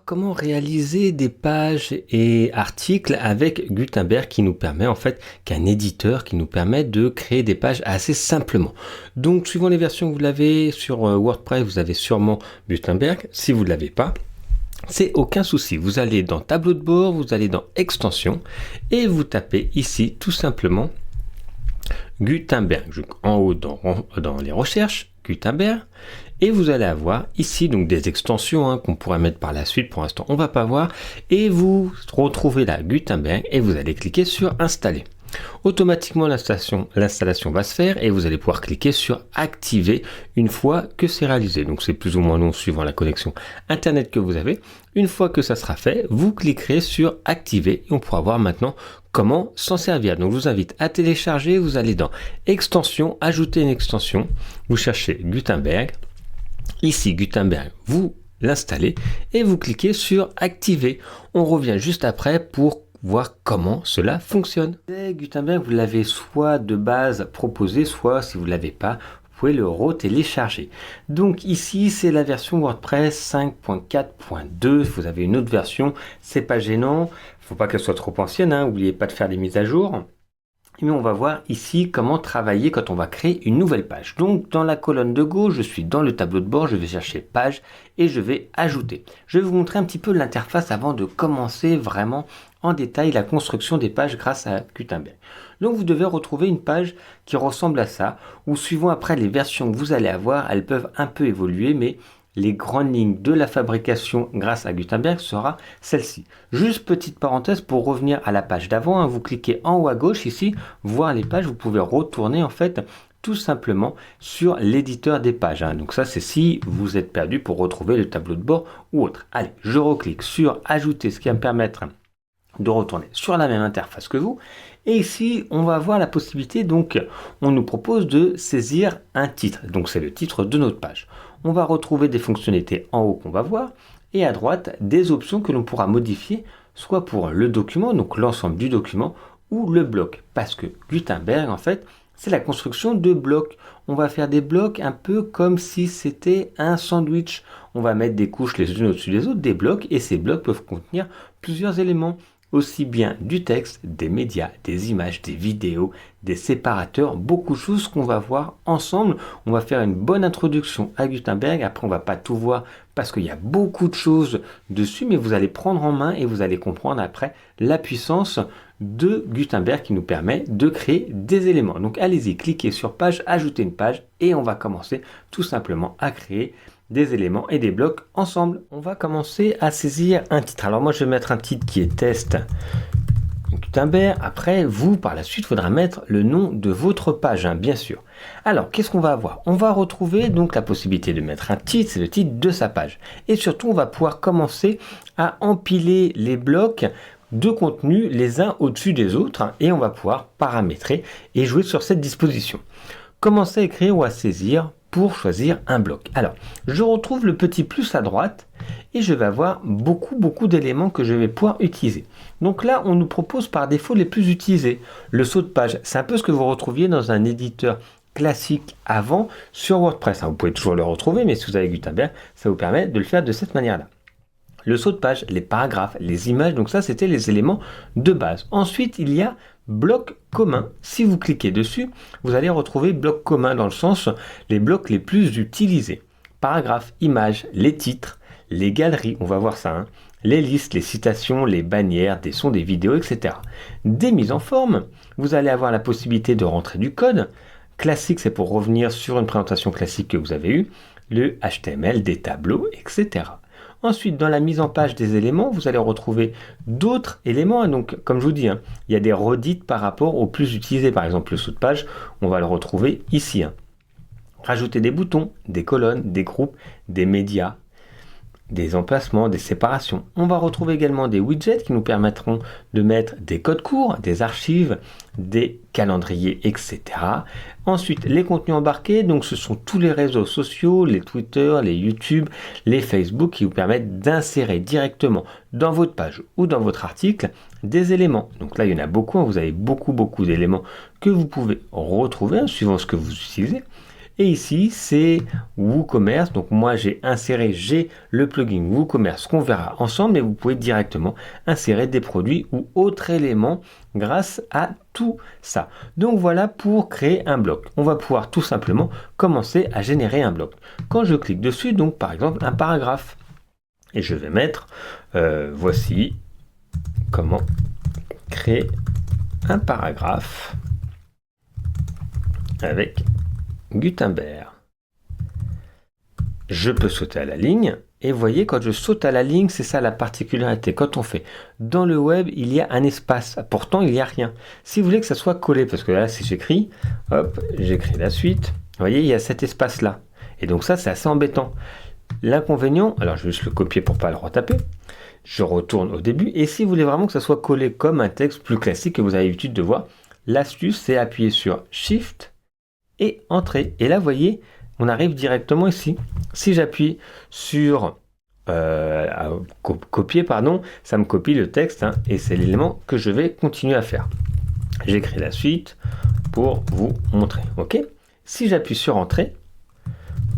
comment réaliser des pages et articles avec Gutenberg qui nous permet qu'un éditeur qui nous permet de créer des pages assez simplement. Donc suivant les versions que vous l'avez sur WordPress, vous avez sûrement Gutenberg. Si vous ne l'avez pas, c'est aucun souci. Vous allez dans tableau de bord, vous allez dans extension et vous tapez ici tout simplement Gutenberg. En haut dans les recherches, Gutenberg. Et vous allez avoir ici donc des extensions qu'on pourrait mettre par la suite. Pour l'instant, on va pas voir. Et vous retrouvez la Gutenberg et vous allez cliquer sur installer. Automatiquement, l'installation va se faire et vous allez pouvoir cliquer sur activer une fois que c'est réalisé. Donc c'est plus ou moins long suivant la connexion internet que vous avez. Une fois que ça sera fait, vous cliquerez sur activer et on pourra voir maintenant comment s'en servir. Donc je vous invite à télécharger. Vous allez dans extension, ajouter une extension. Vous cherchez Gutenberg. Ici, Gutenberg, vous l'installez et vous cliquez sur activer. On revient juste après pour voir comment cela fonctionne. Gutenberg, vous l'avez soit de base proposé, soit si vous ne l'avez pas, vous pouvez le retélécharger. Donc ici, c'est la version WordPress 5.4.2. Vous avez une autre version, c'est pas gênant. Il ne faut pas qu'elle soit trop ancienne, n'oubliez pas de faire des mises à jour. Mais on va voir ici comment travailler quand on va créer une nouvelle page. Donc dans la colonne de gauche, je suis dans le tableau de bord, je vais chercher page et je vais ajouter. Je vais vous montrer un petit peu l'interface avant de commencer vraiment en détail la construction des pages grâce à Gutenberg. Donc vous devez retrouver une page qui ressemble à ça, ou suivant après les versions que vous allez avoir, elles peuvent un peu évoluer, mais les grandes lignes de la fabrication grâce à Gutenberg sera celle-ci. Juste petite parenthèse pour revenir à la page d'avant, vous cliquez en haut à gauche ici, voir les pages, vous pouvez retourner tout simplement sur l'éditeur des pages. Donc ça c'est si vous êtes perdu pour retrouver le tableau de bord ou autre. Allez, je reclique sur ajouter, ce qui va me permettre de retourner sur la même interface que vous. Et ici, on va avoir la possibilité, donc on nous propose de saisir un titre. Donc c'est le titre de notre page. On va retrouver des fonctionnalités en haut qu'on va voir et à droite des options que l'on pourra modifier soit pour le document, donc l'ensemble du document ou le bloc. Parce que Gutenberg, c'est la construction de blocs. On va faire des blocs un peu comme si c'était un sandwich. On va mettre des couches les unes au-dessus des autres, des blocs, et ces blocs peuvent contenir plusieurs éléments. Aussi bien du texte, des médias, des images, des vidéos, des séparateurs, beaucoup de choses qu'on va voir ensemble. On va faire une bonne introduction à Gutenberg. Après, on va pas tout voir parce qu'il y a beaucoup de choses dessus, mais vous allez prendre en main et vous allez comprendre après la puissance de Gutenberg qui nous permet de créer des éléments. Donc allez-y, cliquez sur page, ajoutez une page et on va commencer tout simplement à créer des éléments et des blocs ensemble. On va commencer à saisir un titre. Alors moi je vais mettre un titre qui est test Gutenberg. Après vous par la suite il faudra mettre le nom de votre page bien sûr. Alors qu'est-ce qu'on va avoir? On va retrouver donc la possibilité de mettre un titre, c'est le titre de sa page. Et surtout on va pouvoir commencer à empiler les blocs de contenu les uns au-dessus des autres et on va pouvoir paramétrer et jouer sur cette disposition. Commencer à écrire ou à saisir pour choisir un bloc. Alors, je retrouve le petit plus à droite et je vais avoir beaucoup d'éléments que je vais pouvoir utiliser. Donc là, on nous propose par défaut les plus utilisés. Le saut de page, c'est un peu ce que vous retrouviez dans un éditeur classique avant sur WordPress. Vous pouvez toujours le retrouver, mais si vous avez Gutenberg, ça vous permet de le faire de cette manière-là. Le saut de page, les paragraphes, les images, donc ça c'était les éléments de base. Ensuite, il y a bloc commun. Si vous cliquez dessus, vous allez retrouver bloc commun dans le sens les blocs les plus utilisés. Paragraphes, images, les titres, les galeries, on va voir ça, les listes, les citations, les bannières, des sons, des vidéos, etc. Des mises en forme, vous allez avoir la possibilité de rentrer du code. Classique, c'est pour revenir sur une présentation classique que vous avez eue, le HTML, des tableaux, etc. Ensuite, dans la mise en page des éléments, vous allez retrouver d'autres éléments. Donc, comme je vous dis, il y a des redites par rapport aux plus utilisés. Par exemple, le saut de page, on va le retrouver ici. Rajouter des boutons, des colonnes, des groupes, des médias, des emplacements, des séparations. On va retrouver également des widgets qui nous permettront de mettre des codes courts, des archives, des calendriers, etc. Ensuite, les contenus embarqués, donc ce sont tous les réseaux sociaux, les Twitter, les YouTube, les Facebook qui vous permettent d'insérer directement dans votre page ou dans votre article des éléments. Donc là, il y en a beaucoup, vous avez beaucoup d'éléments que vous pouvez retrouver suivant ce que vous utilisez. Et ici, c'est WooCommerce. Donc moi, j'ai le plugin WooCommerce qu'on verra ensemble, mais vous pouvez directement insérer des produits ou autres éléments grâce à tout ça. Donc voilà pour créer un bloc. On va pouvoir tout simplement commencer à générer un bloc. Quand je clique dessus, donc par exemple un paragraphe, et je vais mettre voici comment créer un paragraphe avec Gutenberg. Je peux sauter à la ligne. Et vous voyez, quand je saute à la ligne, c'est ça la particularité. Quand on fait dans le web, il y a un espace. Pourtant, il n'y a rien. Si vous voulez que ça soit collé, parce que là, si j'écris, hop, j'écris la suite. Vous voyez, il y a cet espace-là. Et donc ça, c'est assez embêtant. L'inconvénient, alors je vais juste le copier pour ne pas le retaper. Je retourne au début. Et si vous voulez vraiment que ça soit collé comme un texte plus classique que vous avez l'habitude de voir, l'astuce, c'est appuyer sur Shift et Entrée. Et là, vous voyez, on arrive directement ici. Si j'appuie sur copier, ça me copie le texte et c'est l'élément que je vais continuer à faire. J'écris la suite pour vous montrer. Ok. Si j'appuie sur Entrée,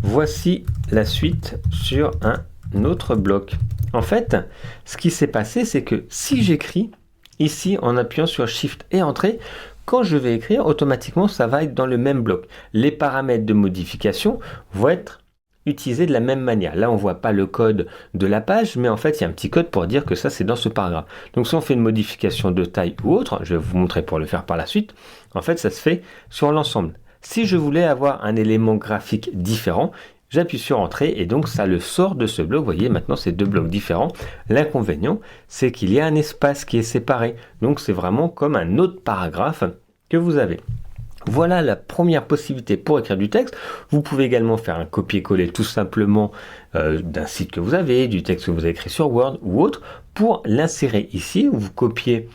voici la suite sur un autre bloc. En fait, ce qui s'est passé, c'est que si j'écris ici en appuyant sur Shift et Entrée, quand je vais écrire, automatiquement, ça va être dans le même bloc. Les paramètres de modification vont être utilisés de la même manière. Là, on ne voit pas le code de la page, mais en fait, il y a un petit code pour dire que ça, c'est dans ce paragraphe. Donc, si on fait une modification de taille ou autre, je vais vous montrer pour le faire par la suite, en fait, ça se fait sur l'ensemble. Si je voulais avoir un élément graphique différent, j'appuie sur Entrée et donc ça le sort de ce bloc. Vous voyez, maintenant c'est deux blocs différents. L'inconvénient, c'est qu'il y a un espace qui est séparé. Donc c'est vraiment comme un autre paragraphe que vous avez. Voilà la première possibilité pour écrire du texte. Vous pouvez également faire un copier-coller tout simplement d'un site que vous avez, du texte que vous avez écrit sur Word ou autre, pour l'insérer ici. Vous copiez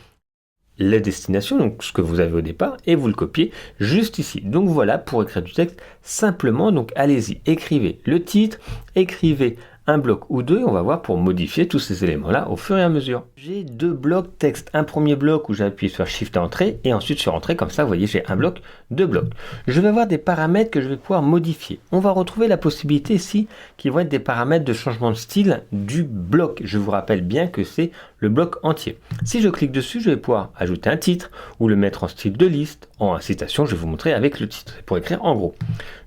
la destination, donc ce que vous avez au départ, et vous le copiez juste ici. Donc voilà pour écrire du texte simplement. Donc allez-y, écrivez le titre, écrivez un bloc ou deux, on va voir pour modifier tous ces éléments-là au fur et à mesure. J'ai deux blocs texte. Un premier bloc où j'appuie sur Shift Entrée et ensuite sur Entrée, comme ça, vous voyez, j'ai un bloc, deux blocs. Je vais avoir des paramètres que je vais pouvoir modifier. On va retrouver la possibilité ici qui vont être des paramètres de changement de style du bloc. Je vous rappelle bien que c'est le bloc entier. Si je clique dessus, je vais pouvoir ajouter un titre ou le mettre en style de liste, en citation, je vais vous montrer avec le titre, pour écrire en gros.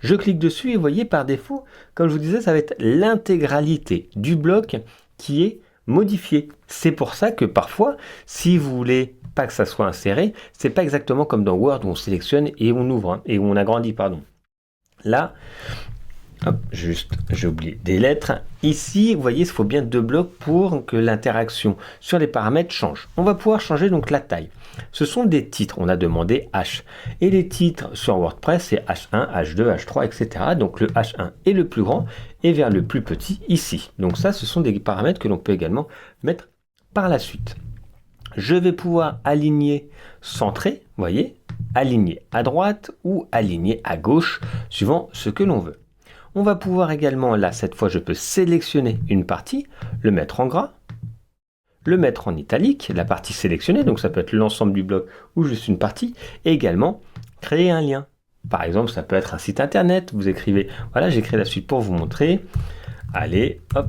Je clique dessus et vous voyez, par défaut, comme je vous disais, ça va être l'intégralité du bloc qui est modifié. C'est pour ça que parfois, si vous voulez pas que ça soit inséré, c'est pas exactement comme dans Word où on sélectionne et on ouvre, et où on agrandit, pardon. Là, hop, juste, j'ai oublié des lettres. Ici, vous voyez, il faut bien deux blocs pour que l'interaction sur les paramètres change. On va pouvoir changer donc la taille. Ce sont des titres, on a demandé H. Et les titres sur WordPress, c'est H1, H2, H3, etc. Donc le H1 est le plus grand et vers le plus petit ici. Donc ça, ce sont des paramètres que l'on peut également mettre par la suite. Je vais pouvoir aligner, centrer, vous voyez, aligner à droite ou aligner à gauche, suivant ce que l'on veut. On va pouvoir également, là, cette fois, je peux sélectionner une partie, le mettre en gras, le mettre en italique, la partie sélectionnée, donc ça peut être l'ensemble du bloc ou juste une partie, et également créer un lien. Par exemple, ça peut être un site internet, vous écrivez, voilà, j'ai créé la suite pour vous montrer. Allez, hop,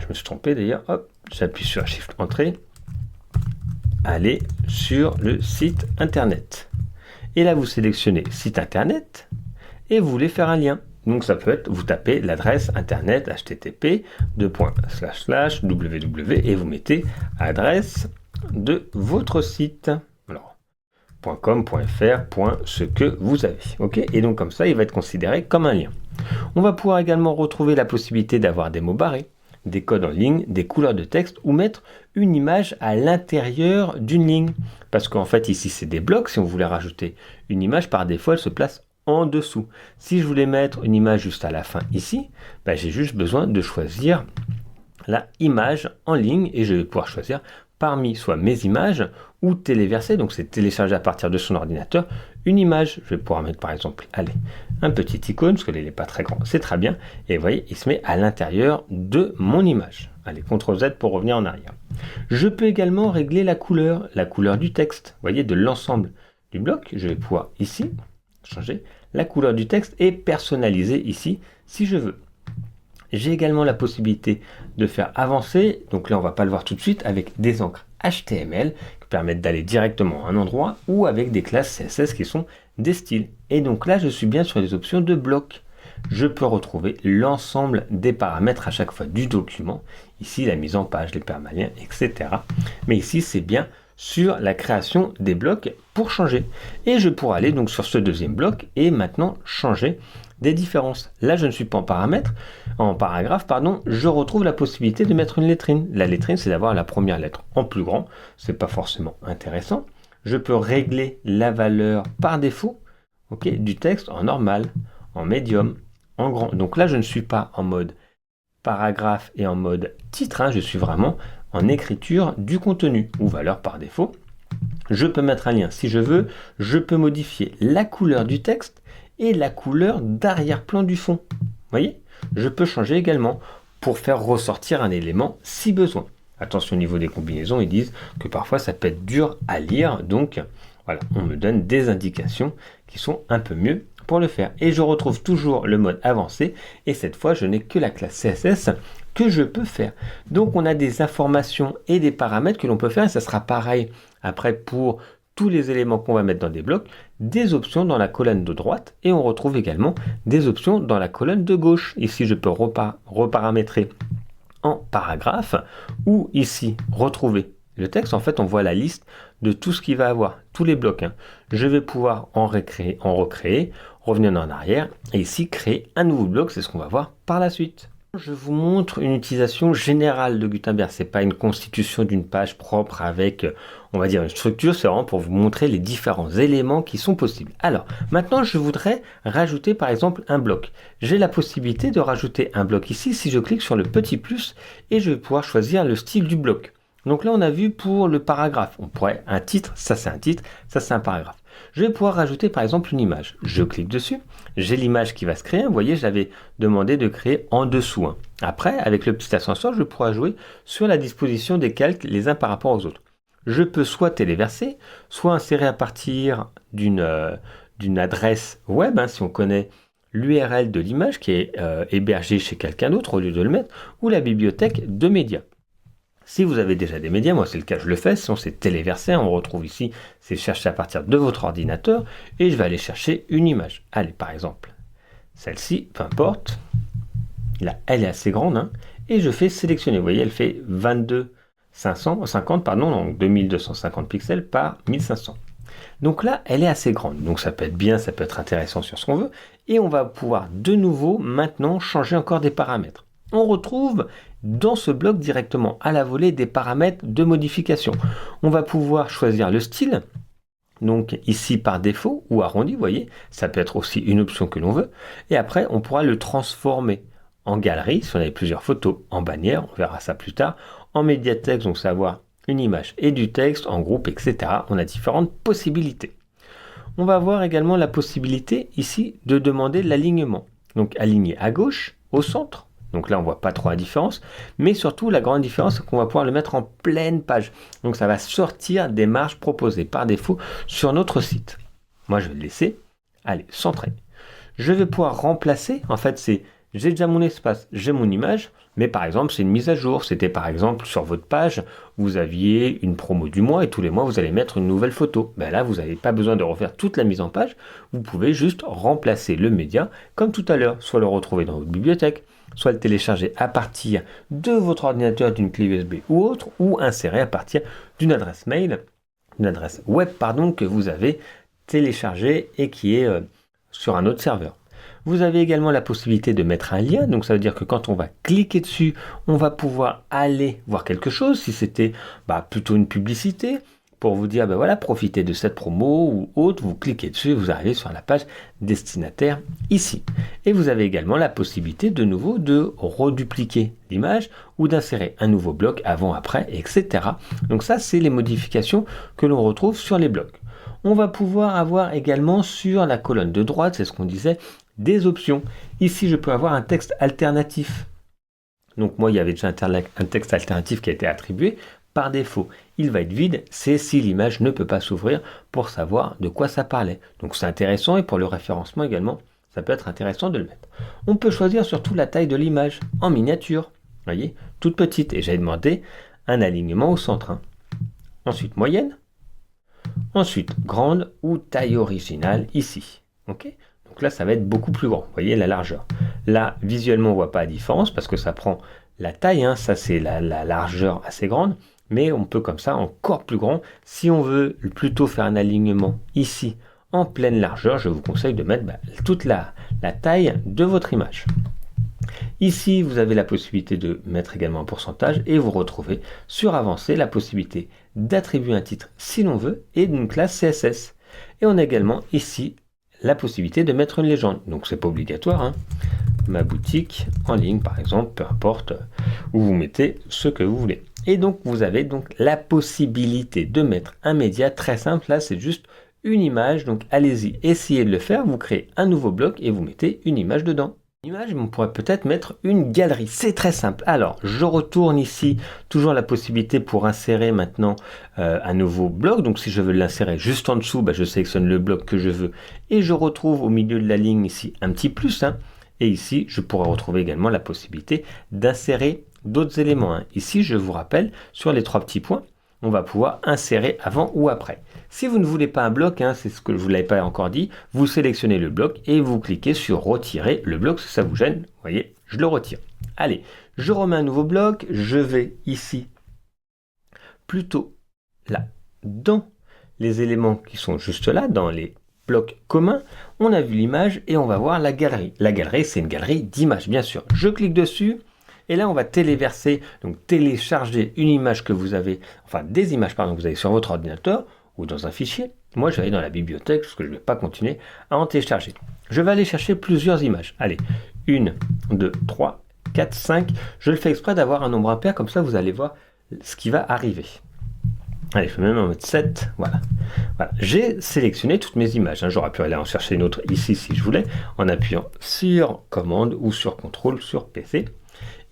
je me suis trompé d'ailleurs, hop, j'appuie sur Shift Entrée. Allez sur le site internet. Et là, vous sélectionnez site internet et vous voulez faire un lien. Donc ça peut être, vous tapez l'adresse internet http://www et vous mettez adresse de votre site. Alors, .com, .fr, ce que vous avez. Ok. Et donc comme ça, il va être considéré comme un lien. On va pouvoir également retrouver la possibilité d'avoir des mots barrés, des codes en ligne, des couleurs de texte ou mettre une image à l'intérieur d'une ligne. Parce qu'en fait, ici, c'est des blocs. Si on voulait rajouter une image, par défaut, elle se place en dessous. Si je voulais mettre une image juste à la fin ici, j'ai juste besoin de choisir la image en ligne et je vais pouvoir choisir parmi soit mes images ou téléverser, donc c'est télécharger à partir de son ordinateur une image. Je vais pouvoir mettre par exemple, allez, un petit icône, parce qu'il n'est pas très grand, c'est très bien, et vous voyez, il se met à l'intérieur de mon image. Allez, CTRL Z pour revenir en arrière. Je peux également régler la couleur du texte, vous voyez, de l'ensemble du bloc. Je vais pouvoir ici changer la couleur du texte est personnalisée ici si je veux. J'ai également la possibilité de faire avancer, donc là on va pas le voir tout de suite, avec des encres HTML qui permettent d'aller directement à un endroit ou avec des classes CSS qui sont des styles. Et donc là je suis bien sur les options de bloc. Je peux retrouver l'ensemble des paramètres à chaque fois du document. Ici la mise en page, les permaliens, etc. Mais ici c'est bien sur la création des blocs pour changer. Et je pourrais aller donc sur ce deuxième bloc et maintenant changer des différences. Là, je ne suis pas en paragraphe, je retrouve la possibilité de mettre une lettrine. La lettrine, c'est d'avoir la première lettre en plus grand. C'est pas forcément intéressant. Je peux régler la valeur par défaut, du texte en normal, en médium, en grand. Donc là, je ne suis pas en mode paragraphe et en mode titre. Je suis vraiment en écriture du contenu ou valeur par défaut. Je peux mettre un lien si je veux. Je peux modifier la couleur du texte et la couleur d'arrière-plan du fond. Vous voyez, je peux changer également pour faire ressortir un élément si besoin. Attention au niveau des combinaisons, ils disent que parfois ça peut être dur à lire, donc voilà, on me donne des indications qui sont un peu mieux pour le faire. Et je retrouve toujours le mode avancé, et cette fois je n'ai que la classe CSS que je peux faire. Donc on a des informations et des paramètres que l'on peut faire, et ça sera pareil après pour tous les éléments qu'on va mettre dans des blocs, des options dans la colonne de droite, et on retrouve également des options dans la colonne de gauche. Ici, je peux reparamétrer en paragraphe, ou ici, retrouver le texte. En fait, on voit la liste de tout ce qu'il va avoir, tous les blocs. Je vais pouvoir en recréer, revenir en arrière, et ici, créer un nouveau bloc. C'est ce qu'on va voir par la suite. Je vous montre une utilisation générale de Gutenberg. C'est pas une constitution d'une page propre avec, on va dire, une structure. C'est vraiment pour vous montrer les différents éléments qui sont possibles. Alors, maintenant, je voudrais rajouter, par exemple, un bloc. J'ai la possibilité de rajouter un bloc ici si je clique sur le petit plus et je vais pouvoir choisir le style du bloc. Donc là, on a vu pour le paragraphe. On pourrait un titre, ça c'est un titre, ça c'est un paragraphe. Je vais pouvoir rajouter par exemple une image. Je clique dessus, j'ai l'image qui va se créer. Vous voyez, j'avais demandé de créer en dessous. Après, avec le petit ascenseur, je pourrai jouer sur la disposition des calques les uns par rapport aux autres. Je peux soit téléverser, soit insérer à partir d'une adresse web, si on connaît l'URL de l'image qui est hébergée chez quelqu'un d'autre au lieu de le mettre, ou la bibliothèque de médias. Si vous avez déjà des médias, moi c'est le cas, je le fais, sinon c'est téléverser, on retrouve ici, c'est chercher à partir de votre ordinateur, et je vais aller chercher une image. Allez, par exemple, celle-ci, peu importe, là, elle est assez grande, et je fais sélectionner, vous voyez, elle fait 2250, donc 2250 pixels par 1500. Donc là, elle est assez grande, donc ça peut être bien, ça peut être intéressant sur ce qu'on veut, et on va pouvoir de nouveau, maintenant, changer encore des paramètres. On retrouve dans ce bloc directement à la volée des paramètres de modification. On va pouvoir choisir le style, donc ici par défaut ou arrondi, vous voyez, ça peut être aussi une option que l'on veut, et après on pourra le transformer en galerie, si on avait plusieurs photos, en bannière, on verra ça plus tard, en médiathèque, donc savoir une image et du texte, en groupe, etc. On a différentes possibilités. On va avoir également la possibilité ici de demander l'alignement, donc aligner à gauche, au centre. Donc là, on ne voit pas trop la différence. Mais surtout, la grande différence, c'est qu'on va pouvoir le mettre en pleine page. Donc ça va sortir des marges proposées par défaut sur notre site. Moi, je vais le laisser. Allez, centrer. Je vais pouvoir remplacer. En fait, j'ai déjà mon espace, j'ai mon image. Mais par exemple, c'est une mise à jour. C'était par exemple sur votre page, vous aviez une promo du mois et tous les mois, vous allez mettre une nouvelle photo. Là, vous n'avez pas besoin de refaire toute la mise en page. Vous pouvez juste remplacer le média comme tout à l'heure. Soit le retrouver dans votre bibliothèque, soit le télécharger à partir de votre ordinateur, d'une clé USB ou autre, ou insérer à partir d'une adresse mail, une adresse web que vous avez téléchargée et qui est sur un autre serveur. Vous avez également la possibilité de mettre un lien, donc ça veut dire que quand on va cliquer dessus, on va pouvoir aller voir quelque chose, si c'était plutôt une publicité, pour vous dire, voilà, profitez de cette promo ou autre, vous cliquez dessus et vous arrivez sur la page destinataire ici. Et vous avez également la possibilité de nouveau de redupliquer l'image ou d'insérer un nouveau bloc avant, après, etc. Donc ça, c'est les modifications que l'on retrouve sur les blocs. On va pouvoir avoir également sur la colonne de droite, c'est ce qu'on disait, des options. Ici, je peux avoir un texte alternatif. Donc moi, il y avait déjà un texte alternatif qui a été attribué par défaut, il va être vide, c'est si l'image ne peut pas s'ouvrir pour savoir de quoi ça parlait. Donc c'est intéressant et pour le référencement également, ça peut être intéressant de le mettre. On peut choisir surtout la taille de l'image en miniature, voyez, toute petite. Et j'ai demandé un alignement au centre. Ensuite moyenne, ensuite grande ou taille originale ici. Ok, donc là ça va être beaucoup plus grand, vous voyez la largeur. Là visuellement on ne voit pas la différence parce que ça prend la taille, ça c'est la largeur assez grande, mais on peut comme ça encore plus grand. Si on veut plutôt faire un alignement ici en pleine largeur, je vous conseille de mettre toute la taille de votre image. Ici, vous avez la possibilité de mettre également un pourcentage et vous retrouvez sur avancé la possibilité d'attribuer un titre si l'on veut et d'une classe CSS. Et on a également ici la possibilité de mettre une légende. Donc c'est pas obligatoire. Ma boutique en ligne par exemple, peu importe où vous mettez ce que vous voulez. Et donc vous avez donc la possibilité de mettre un média très simple. Là c'est juste une image. Donc allez-y, essayez de le faire. Vous créez un nouveau bloc et vous mettez une image dedans. Image, on pourrait peut-être mettre une galerie. C'est très simple. Alors, je retourne ici, toujours la possibilité pour insérer maintenant un nouveau bloc. Donc, si je veux l'insérer juste en dessous, je sélectionne le bloc que je veux et je retrouve au milieu de la ligne ici un petit plus. Et ici, je pourrais retrouver également la possibilité d'insérer d'autres éléments. Ici, je vous rappelle, sur les 3 petits points, on va pouvoir insérer avant ou après. Si vous ne voulez pas un bloc, c'est ce que je ne vous l'avais pas encore dit, vous sélectionnez le bloc et vous cliquez sur retirer le bloc si ça vous gêne. Vous voyez, je le retire. Allez, je remets un nouveau bloc, je vais ici, plutôt là, dans les éléments qui sont juste là, dans les blocs communs, on a vu l'image et on va voir la galerie. La galerie, c'est une galerie d'images, bien sûr. Je clique dessus. Et là, on va téléverser, donc télécharger une image que vous avez, enfin des images pardon, que vous avez sur votre ordinateur ou dans un fichier. Moi, je vais aller dans la bibliothèque parce que je ne vais pas continuer à en télécharger. Je vais aller chercher plusieurs images. Allez, 1, 2, 3, 4, 5. Je le fais exprès d'avoir un nombre impair, comme ça vous allez voir ce qui va arriver. Allez, je vais même en mettre 7. Voilà. J'ai sélectionné toutes mes images. J'aurais pu aller en chercher une autre ici si je voulais, en appuyant sur commande ou sur contrôle sur PC.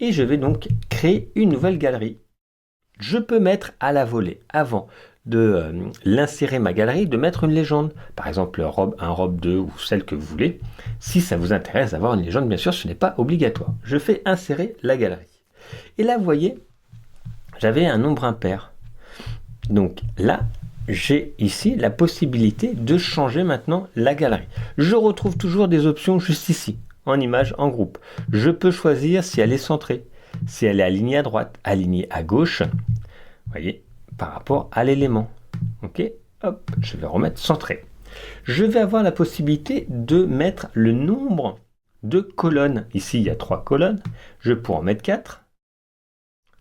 Et je vais donc créer une nouvelle galerie. Je peux mettre à la volée, avant de l'insérer ma galerie, de mettre une légende. Par exemple, un robe 2 ou celle que vous voulez. Si ça vous intéresse d'avoir une légende, bien sûr, ce n'est pas obligatoire. Je fais insérer la galerie. Et là, vous voyez, j'avais un nombre impair. Donc là, j'ai ici la possibilité de changer maintenant la galerie. Je retrouve toujours des options juste ici. En image, en groupe. Je peux choisir si elle est centrée, si elle est alignée à droite, alignée à gauche, vous voyez, par rapport à l'élément. Ok, hop, je vais remettre centré. Je vais avoir la possibilité de mettre le nombre de colonnes. Ici, il y a 3 colonnes. Je pourrais en mettre 4.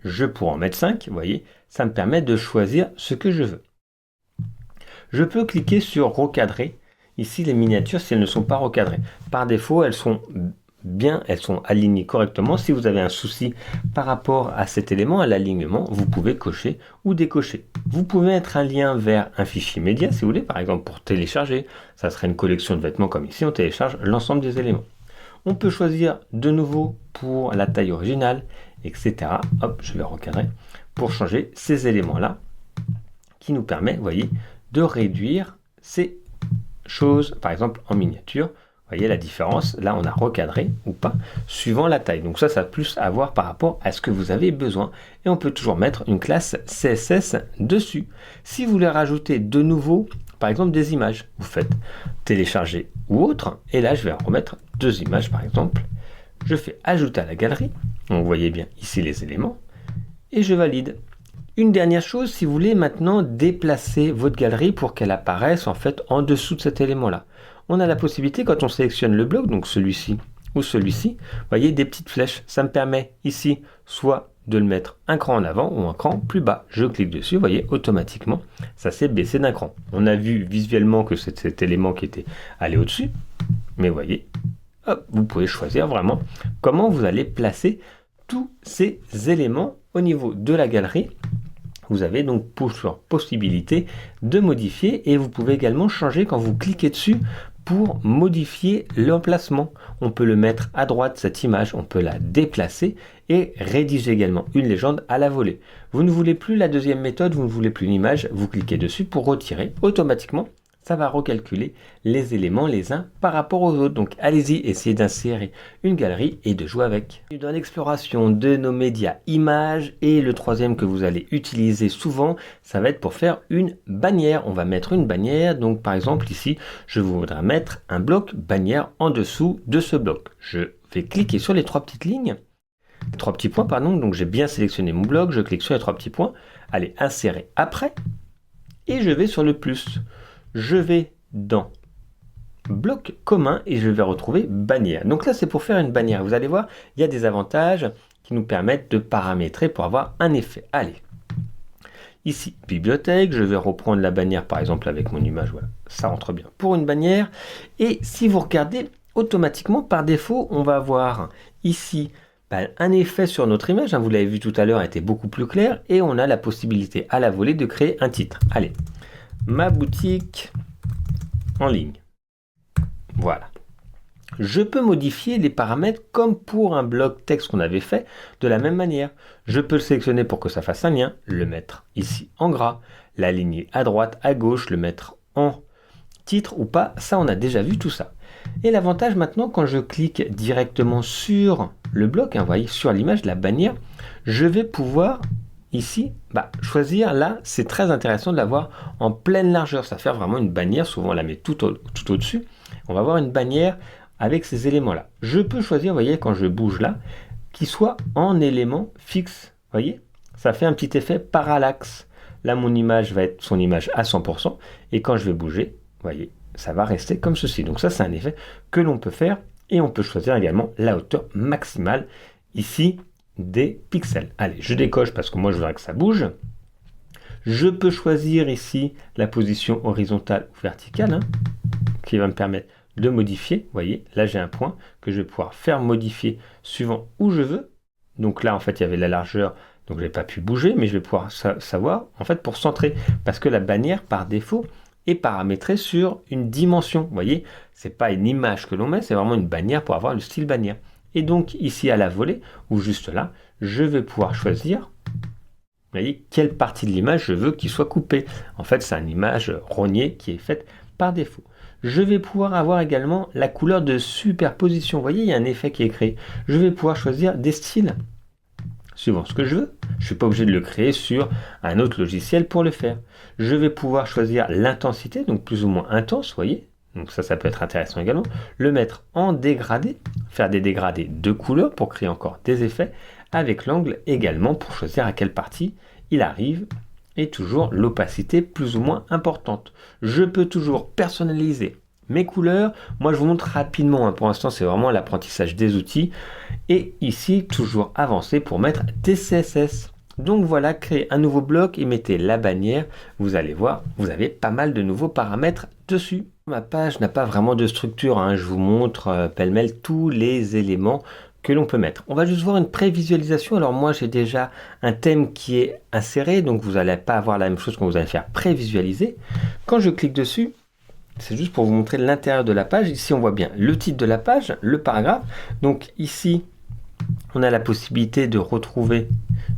Je pourrais en mettre 5. Vous voyez, ça me permet de choisir ce que je veux. Je peux cliquer sur recadrer. Ici, les miniatures, si elles ne sont pas recadrées, par défaut, elles sont bien, elles sont alignées correctement. Si vous avez un souci par rapport à cet élément, à l'alignement, vous pouvez cocher ou décocher. Vous pouvez mettre un lien vers un fichier média, si vous voulez, par exemple pour télécharger. Ça serait une collection de vêtements comme ici, on télécharge l'ensemble des éléments. On peut choisir de nouveau pour la taille originale, etc. Hop, je vais recadrer pour changer ces éléments-là qui nous permet, vous voyez, de réduire ces choses, par exemple en miniature. Vous voyez la différence, là on a recadré ou pas, suivant la taille. Donc ça a plus à voir par rapport à ce que vous avez besoin. Et on peut toujours mettre une classe CSS dessus. Si vous voulez rajouter de nouveau, par exemple des images, vous faites télécharger ou autre. Et là je vais remettre 2 images par exemple. Je fais ajouter à la galerie. Donc, vous voyez bien ici les éléments. Et je valide. Une dernière chose, si vous voulez maintenant déplacer votre galerie pour qu'elle apparaisse en fait en dessous de cet élément-là. On a la possibilité quand on sélectionne le bloc, donc celui-ci ou celui-ci, vous voyez des petites flèches. Ça me permet ici soit de le mettre un cran en avant ou un cran plus bas. Je clique dessus, vous voyez automatiquement, ça s'est baissé d'un cran. On a vu visuellement que c'est cet élément qui était allé au-dessus, mais vous voyez, hop, vous pouvez choisir vraiment comment vous allez placer tous ces éléments au niveau de la galerie. Vous avez donc plusieurs possibilités de modifier et vous pouvez également changer quand vous cliquez dessus pour modifier l'emplacement. On peut le mettre à droite, cette image, on peut la déplacer et rédiger également une légende à la volée. Vous ne voulez plus la deuxième méthode, vous ne voulez plus l'image, vous cliquez dessus pour retirer. Automatiquement, ça va recalculer les éléments les uns par rapport aux autres. Donc allez-y, essayez d'insérer une galerie et de jouer avec. Dans l'exploration de nos médias images, et le troisième que vous allez utiliser souvent, ça va être pour faire une bannière. On va mettre une bannière, donc par exemple ici, je voudrais mettre un bloc bannière en dessous de ce bloc. Je vais cliquer sur les trois petites lignes, trois petits points, pardon, donc j'ai bien sélectionné mon bloc, je clique sur les trois petits points, allez, insérer après, et je vais sur le plus. Je vais dans bloc commun et je vais retrouver bannière. Donc là, c'est pour faire une bannière. Vous allez voir, il y a des avantages qui nous permettent de paramétrer pour avoir un effet. Allez, ici, bibliothèque, je vais reprendre la bannière par exemple avec mon image. Voilà, ça rentre bien pour une bannière. Et si vous regardez, automatiquement, par défaut, on va avoir ici un effet sur notre image. Vous l'avez vu tout à l'heure, était beaucoup plus clair. Et on a la possibilité à la volée de créer un titre. Allez. Ma boutique en ligne. Voilà. Je peux modifier les paramètres comme pour un bloc texte qu'on avait fait de la même manière. Je peux le sélectionner pour que ça fasse un lien, le mettre ici en gras, l'aligner à droite, à gauche, le mettre en titre ou pas. Ça, on a déjà vu tout ça. Et l'avantage maintenant, quand je clique directement sur le bloc, vous voyez, sur l'image, la bannière, je vais pouvoir ici, choisir là, c'est très intéressant de l'avoir en pleine largeur. Ça fait vraiment une bannière, souvent on la met tout au-dessus. On va avoir une bannière avec ces éléments-là. Je peux choisir, vous voyez, quand je bouge là, qu'il soit en élément fixe. Vous voyez, ça fait un petit effet parallaxe. Là, mon image va être son image à 100%. Et quand je vais bouger, vous voyez, ça va rester comme ceci. Donc ça, c'est un effet que l'on peut faire. Et on peut choisir également la hauteur maximale. Ici, des pixels. Allez, je décoche parce que moi je voudrais que ça bouge. Je peux choisir ici la position horizontale ou verticale qui va me permettre de modifier. Vous voyez, là j'ai un point que je vais pouvoir faire modifier suivant où je veux. Donc là en fait il y avait la largeur, donc je n'ai pas pu bouger, mais je vais pouvoir savoir en fait pour centrer parce que la bannière par défaut est paramétrée sur une dimension. Vous voyez, c'est pas une image que l'on met, c'est vraiment une bannière pour avoir le style bannière. Et donc ici à la volée, ou juste là, je vais pouvoir choisir, vous voyez, quelle partie de l'image je veux qu'il soit coupé. En fait, c'est une image rognée qui est faite par défaut. Je vais pouvoir avoir également la couleur de superposition. Vous voyez, il y a un effet qui est créé. Je vais pouvoir choisir des styles, suivant ce que je veux. Je ne suis pas obligé de le créer sur un autre logiciel pour le faire. Je vais pouvoir choisir l'intensité, donc plus ou moins intense, vous voyez. Donc ça peut être intéressant également. Le mettre en dégradé, faire des dégradés de couleurs pour créer encore des effets, avec l'angle également pour choisir à quelle partie il arrive, et toujours l'opacité plus ou moins importante. Je peux toujours personnaliser mes couleurs. Moi je vous montre rapidement, pour l'instant c'est vraiment l'apprentissage des outils. Et ici toujours avancer pour mettre des CSS. Donc voilà, créez un nouveau bloc et mettez la bannière. Vous allez voir, vous avez pas mal de nouveaux paramètres dessus. Ma page n'a pas vraiment de structure, je vous montre pêle-mêle tous les éléments que l'on peut mettre. On va juste voir une prévisualisation. Alors moi j'ai déjà un thème qui est inséré, donc vous n'allez pas avoir la même chose quand vous allez faire prévisualiser. Quand je clique dessus, c'est juste pour vous montrer l'intérieur de la page. Ici on voit bien le titre de la page, le paragraphe. Donc ici on a la possibilité de retrouver,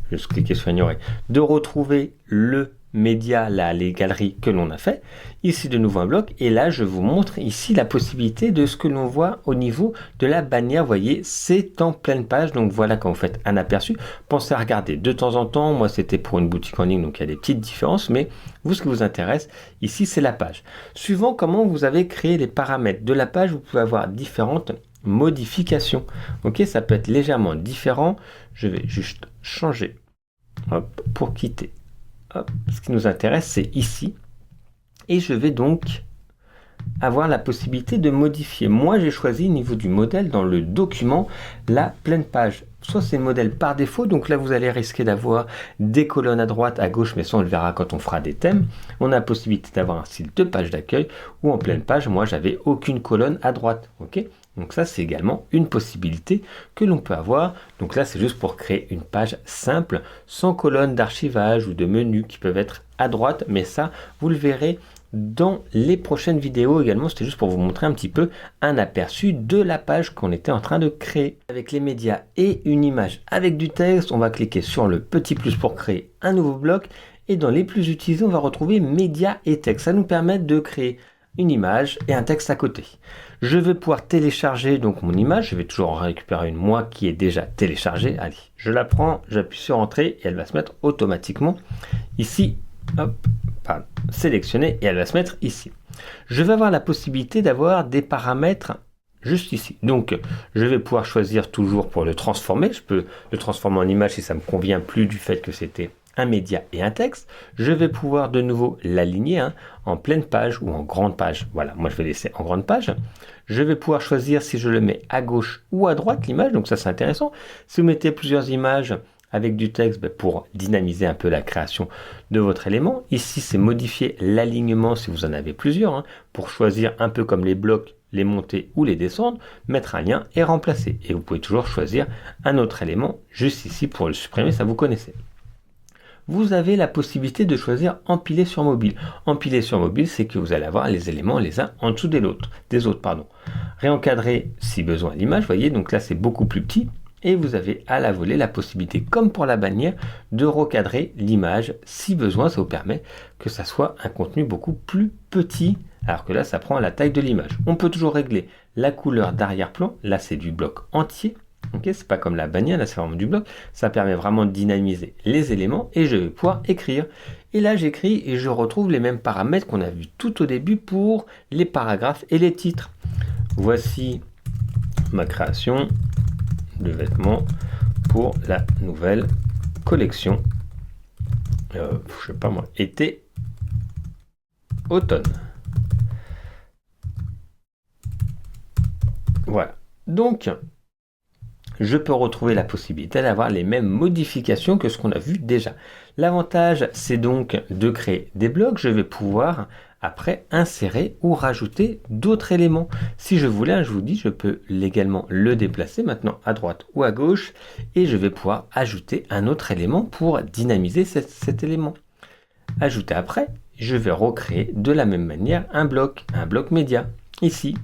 je vais juste cliquer sur ignorer, de retrouver le média, là, les galeries que l'on a fait. Ici de nouveau un bloc, et là je vous montre ici la possibilité de ce que l'on voit au niveau de la bannière. Vous voyez, c'est en pleine page, donc voilà, quand vous faites un aperçu, pensez à regarder de temps en temps. Moi c'était pour une boutique en ligne, donc il y a des petites différences, mais vous, ce qui vous intéresse ici, c'est la page. Suivant comment vous avez créé les paramètres de la page, vous pouvez avoir différentes modifications. Ok, ça peut être légèrement différent. Je vais juste changer, hop, pour quitter. Hop, ce qui nous intéresse, c'est ici. Et je vais donc avoir la possibilité de modifier. Moi, j'ai choisi au niveau du modèle dans le document la pleine page. Soit c'est le modèle par défaut, donc là vous allez risquer d'avoir des colonnes à droite, à gauche, mais ça on le verra quand on fera des thèmes. On a la possibilité d'avoir un style de page d'accueil, ou en pleine page, moi j'avais aucune colonne à droite. Ok, donc ça c'est également une possibilité que l'on peut avoir. Donc là c'est juste pour créer une page simple, sans colonne d'archivage ou de menu qui peuvent être à droite, mais ça vous le verrez dans les prochaines vidéos également. C'était juste pour vous montrer un petit peu un aperçu de la page qu'on était en train de créer. Avec les médias et une image avec du texte, on va cliquer sur le petit plus pour créer un nouveau bloc. Et dans les plus utilisés, on va retrouver médias et texte. Ça nous permet de créer une image et un texte à côté. Je vais pouvoir télécharger donc mon image. Je vais toujours en récupérer une moi qui est déjà téléchargée. Allez, je la prends, j'appuie sur entrée et elle va se mettre automatiquement ici. Hop, pardon, sélectionnée et elle va se mettre ici. Je vais avoir la possibilité d'avoir des paramètres juste ici. Donc, je vais pouvoir choisir toujours pour le transformer. Je peux le transformer en image si ça me convient plus du fait que c'était un média et un texte. Je vais pouvoir de nouveau l'aligner en pleine page ou en grande page. Voilà, moi je vais laisser en grande page. Je vais pouvoir choisir si je le mets à gauche ou à droite l'image, donc ça c'est intéressant. Si vous mettez plusieurs images avec du texte pour dynamiser un peu la création de votre élément. Ici c'est modifier l'alignement si vous en avez plusieurs, pour choisir un peu comme les blocs, les monter ou les descendre, mettre un lien et remplacer. Et vous pouvez toujours choisir un autre élément juste ici pour le supprimer, ça vous connaissez. Vous avez la possibilité de choisir empiler sur mobile. Empiler sur mobile, c'est que vous allez avoir les éléments les uns en dessous des autres. Réencadrer si besoin l'image, vous voyez, donc là c'est beaucoup plus petit. Et vous avez à la volée la possibilité, comme pour la bannière, de recadrer l'image si besoin. Ça vous permet que ça soit un contenu beaucoup plus petit, alors que là ça prend la taille de l'image. On peut toujours régler la couleur d'arrière-plan. Là c'est du bloc entier. Okay, c'est pas comme la bannière, là c'est vraiment du bloc. Ça permet vraiment de dynamiser les éléments et je vais pouvoir écrire. Et là j'écris et je retrouve les mêmes paramètres qu'on a vu tout au début pour les paragraphes et les titres. Voici ma création de vêtements pour la nouvelle collection. Je sais pas moi, été, automne. Voilà. Donc, je peux retrouver la possibilité d'avoir les mêmes modifications que ce qu'on a vu déjà. L'avantage, c'est donc de créer des blocs. Je vais pouvoir après insérer ou rajouter d'autres éléments. Si je voulais, je vous dis, je peux également le déplacer maintenant à droite ou à gauche et je vais pouvoir ajouter un autre élément pour dynamiser cet élément. Ajouter après, je vais recréer de la même manière un bloc média. Ici,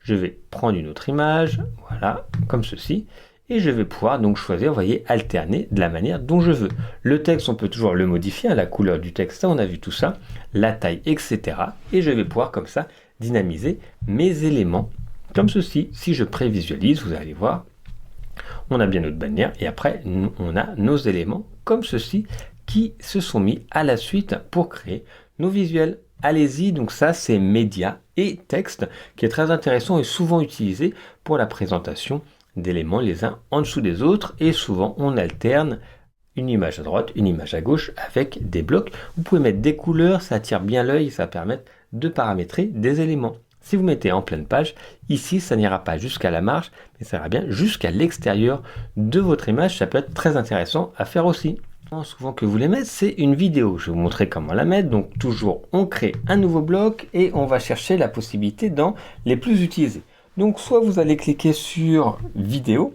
je vais prendre une autre image, voilà, comme ceci. Et je vais pouvoir donc choisir, vous voyez, alterner de la manière dont je veux. Le texte, on peut toujours le modifier, la couleur du texte, ça, on a vu tout ça, la taille, etc. Et je vais pouvoir comme ça dynamiser mes éléments comme ceci. Si je prévisualise, vous allez voir, on a bien notre bannière et après, on a nos éléments comme ceci qui se sont mis à la suite pour créer nos visuels. Allez-y, donc ça, c'est média et texte qui est très intéressant et souvent utilisé pour la présentation d'éléments les uns en dessous des autres et souvent on alterne une image à droite, une image à gauche avec des blocs. Vous pouvez mettre des couleurs, ça attire bien l'œil et ça permet de paramétrer des éléments. Si vous mettez en pleine page, ici ça n'ira pas jusqu'à la marge, mais ça ira bien jusqu'à l'extérieur de votre image. Ça peut être très intéressant à faire aussi. Souvent que vous les mettez, c'est une vidéo. Je vais vous montrer comment la mettre. Donc toujours, on crée un nouveau bloc et on va chercher la possibilité dans les plus utilisés. Donc soit vous allez cliquer sur vidéo.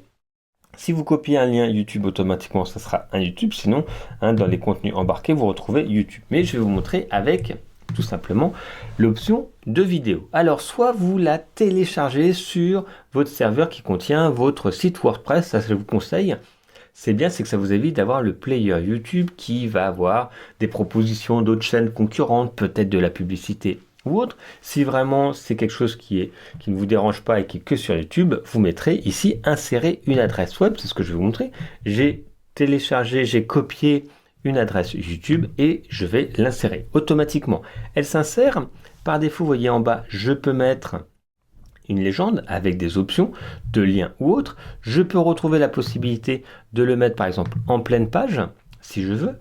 Si vous copiez un lien YouTube automatiquement, ça sera un YouTube. Sinon, dans les contenus embarqués, vous retrouvez YouTube. Mais je vais vous montrer avec tout simplement l'option de vidéo. Alors soit vous la téléchargez sur votre serveur qui contient votre site WordPress. Ça, je vous conseille. C'est bien, c'est que ça vous évite d'avoir le player YouTube qui va avoir des propositions d'autres chaînes concurrentes, peut-être de la publicité ou autre. Si vraiment c'est quelque chose qui ne vous dérange pas et qui est que sur YouTube, vous mettrez ici insérer une adresse web. C'est ce que je vais vous montrer. J'ai téléchargé, j'ai copié une adresse YouTube et je vais l'insérer automatiquement. Elle s'insère par défaut. Vous voyez en bas, je peux mettre une légende avec des options de liens ou autres. Je peux retrouver la possibilité de le mettre par exemple en pleine page si je veux.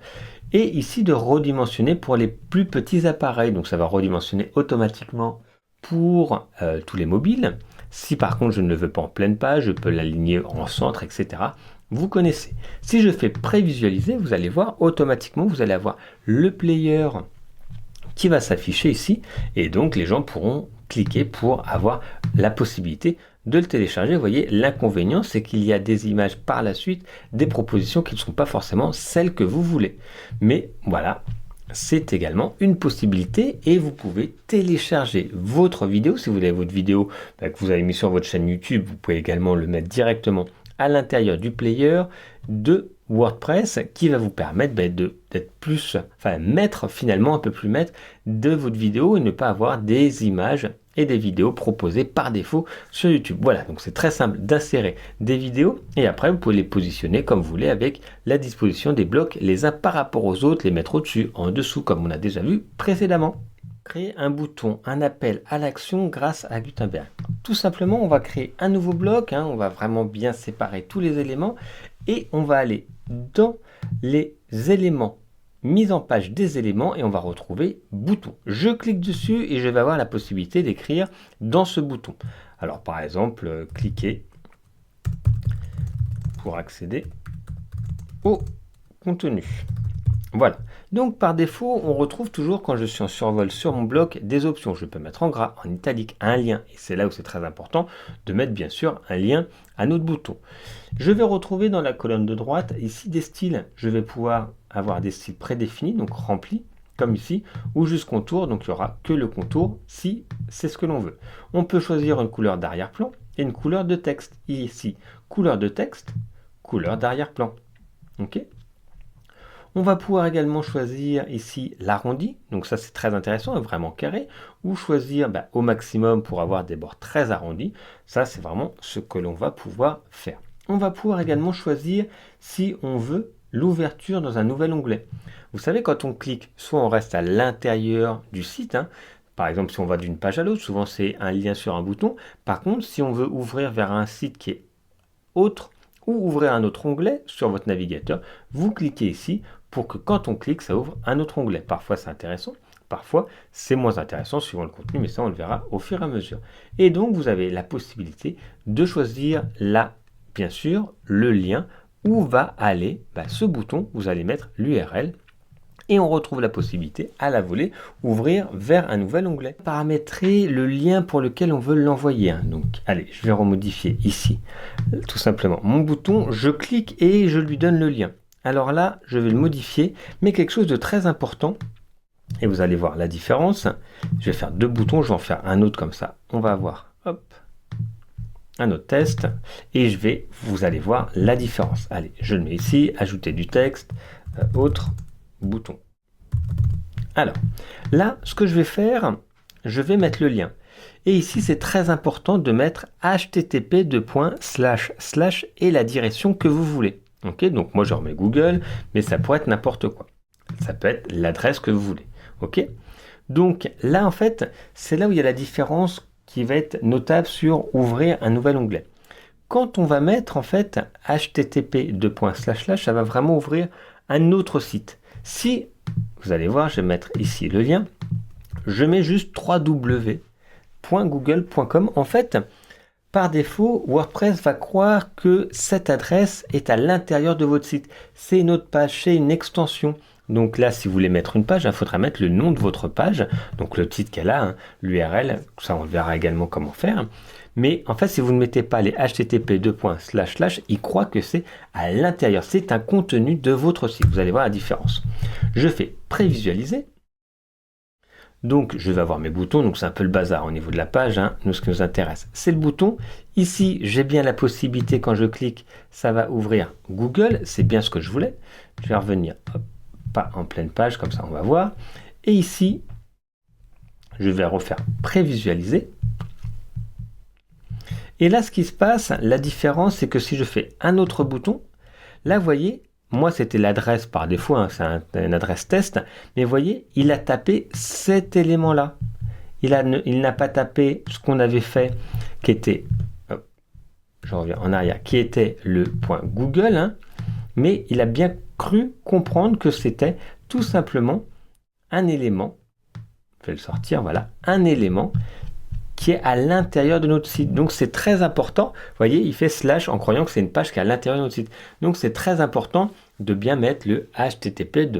Et ici de redimensionner pour les plus petits appareils. Donc ça va redimensionner automatiquement pour tous les mobiles. Si par contre je ne le veux pas en pleine page, je peux l'aligner en centre, etc. Vous connaissez. Si je fais prévisualiser, vous allez voir automatiquement, vous allez avoir le player qui va s'afficher ici. Et donc les gens pourront cliquer pour avoir la possibilité de le télécharger. Vous voyez, l'inconvénient, c'est qu'il y a des images par la suite, des propositions qui ne sont pas forcément celles que vous voulez. Mais voilà, c'est également une possibilité et vous pouvez télécharger votre vidéo. Si vous avez votre vidéo que vous avez mis sur votre chaîne YouTube, vous pouvez également le mettre directement à l'intérieur du player de WordPress qui va vous permettre d'être plus, maître finalement un peu plus maître de votre vidéo et ne pas avoir des images et des vidéos proposées par défaut sur YouTube. Voilà, donc c'est très simple d'insérer des vidéos et après vous pouvez les positionner comme vous voulez avec la disposition des blocs les uns par rapport aux autres, les mettre au-dessus, en dessous comme on a déjà vu précédemment. Créer un bouton, un appel à l'action grâce à Gutenberg. Tout simplement, on va créer un nouveau bloc, on va vraiment bien séparer tous les éléments et on va aller dans les éléments, mise en page des éléments et on va retrouver bouton. Je clique dessus et je vais avoir la possibilité d'écrire dans ce bouton. Alors par exemple, cliquez pour accéder au contenu. Voilà, donc par défaut, on retrouve toujours quand je suis en survol sur mon bloc des options. Je peux mettre en gras, en italique, un lien, et c'est là où c'est très important de mettre bien sûr un lien à notre bouton. Je vais retrouver dans la colonne de droite ici des styles. Je vais pouvoir avoir des styles prédéfinis, donc remplis, comme ici, ou juste contour, donc il n'y aura que le contour si c'est ce que l'on veut. On peut choisir une couleur d'arrière-plan et une couleur de texte. Ici, couleur de texte, couleur d'arrière-plan. Ok ? On va pouvoir également choisir ici l'arrondi, donc ça c'est très intéressant, vraiment carré, ou choisir au maximum pour avoir des bords très arrondis. Ça c'est vraiment ce que l'on va pouvoir faire. On va pouvoir également choisir si on veut l'ouverture dans un nouvel onglet. Vous savez, quand on clique, soit on reste à l'intérieur du site, par exemple si on va d'une page à l'autre, souvent c'est un lien sur un bouton. Par contre, si on veut ouvrir vers un site qui est autre, ou ouvrir un autre onglet sur votre navigateur, vous cliquez ici pour que quand on clique, ça ouvre un autre onglet. Parfois c'est intéressant, parfois c'est moins intéressant suivant le contenu, mais ça on le verra au fur et à mesure. Et donc vous avez la possibilité de choisir là, bien sûr, le lien où va aller ce bouton. Vous allez mettre l'URL et on retrouve la possibilité à la volée ouvrir vers un nouvel onglet. Paramétrer le lien pour lequel on veut l'envoyer. Donc allez, je vais remodifier ici tout simplement mon bouton, je clique et je lui donne le lien. Alors là, je vais le modifier, mais quelque chose de très important, et vous allez voir la différence. Je vais faire deux boutons, je vais en faire un autre comme ça. On va avoir, hop, un autre test, et vous allez voir la différence. Allez, je le mets ici, ajouter du texte, autre bouton. Alors, là, ce que je vais faire, je vais mettre le lien. Et ici, c'est très important de mettre http et la direction que vous voulez. Ok, donc moi je remets Google, mais ça pourrait être n'importe quoi. Ça peut être l'adresse que vous voulez. Ok, donc là en fait, c'est là où il y a la différence qui va être notable sur ouvrir un nouvel onglet. Quand on va mettre en fait http ça va vraiment ouvrir un autre site. Si vous allez voir, je vais mettre ici le lien, je mets juste www.google.com. En fait, par défaut, WordPress va croire que cette adresse est à l'intérieur de votre site. C'est une autre page, c'est une extension. Donc là, si vous voulez mettre une page, il faudra mettre le nom de votre page, donc le titre qu'elle a, l'URL, ça on verra également comment faire. Mais en fait, si vous ne mettez pas les http il croit que c'est à l'intérieur. C'est un contenu de votre site. Vous allez voir la différence. Je fais prévisualiser. Donc, je vais avoir mes boutons, donc c'est un peu le bazar au niveau de la page. Nous, ce qui nous intéresse, c'est le bouton. Ici, j'ai bien la possibilité, quand je clique, ça va ouvrir Google. C'est bien ce que je voulais. Je vais revenir, hop, pas en pleine page, comme ça, on va voir. Et ici, je vais refaire prévisualiser. Et là, ce qui se passe, la différence, c'est que si je fais un autre bouton, là, vous voyez, moi, c'était l'adresse par défaut, c'est une adresse test, mais vous voyez, il a tapé cet élément-là. Il n'a pas tapé ce qu'on avait fait, qui était, hop, je reviens en arrière, qui était le point Google, mais il a bien cru comprendre que c'était tout simplement un élément, je vais le sortir, voilà, un élément qui est à l'intérieur de notre site. Donc c'est très important, vous voyez, il fait slash en croyant que c'est une page qui est à l'intérieur de notre site. Donc c'est très important de bien mettre le http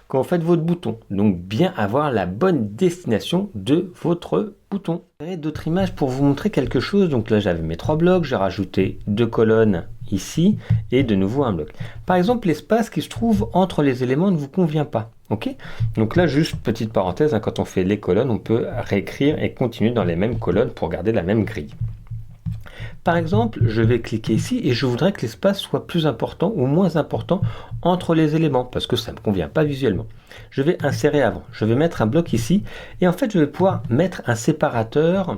quand vous faites votre bouton. Donc bien avoir la bonne destination de votre bouton. D'autres images pour vous montrer quelque chose. Donc là j'avais mes 3 blocs, j'ai rajouté 2 colonnes ici et de nouveau un bloc. Par exemple, l'espace qui se trouve entre les éléments ne vous convient pas. Ok? Donc là, juste petite parenthèse, hein, quand on fait les colonnes, on peut réécrire et continuer dans les mêmes colonnes pour garder la même grille. Par exemple, je vais cliquer ici et je voudrais que l'espace soit plus important ou moins important entre les éléments parce que ça ne me convient pas visuellement. Je vais insérer avant. Je vais mettre un bloc ici et en fait, je vais pouvoir mettre un séparateur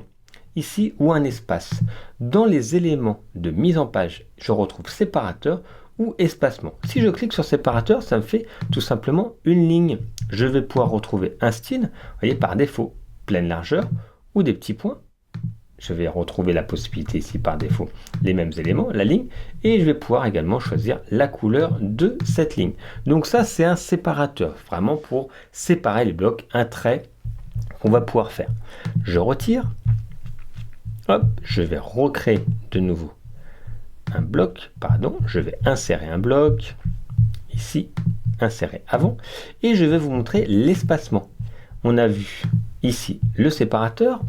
ici ou un espace. Dans les éléments de mise en page, je retrouve séparateur ou espacement. Si je clique sur séparateur, ça me fait tout simplement une ligne. Je vais pouvoir retrouver un style, vous voyez, par défaut, pleine largeur ou des petits points. Je vais retrouver la possibilité ici par défaut, les mêmes éléments, la ligne, et je vais pouvoir également choisir la couleur de cette ligne. Donc ça, c'est un séparateur, vraiment pour séparer les blocs, un trait qu'on va pouvoir faire. Je retire, hop, je vais recréer de nouveau un bloc, pardon, je vais insérer un bloc, ici, insérer avant, et je vais vous montrer l'espacement. On a vu ici le séparateur,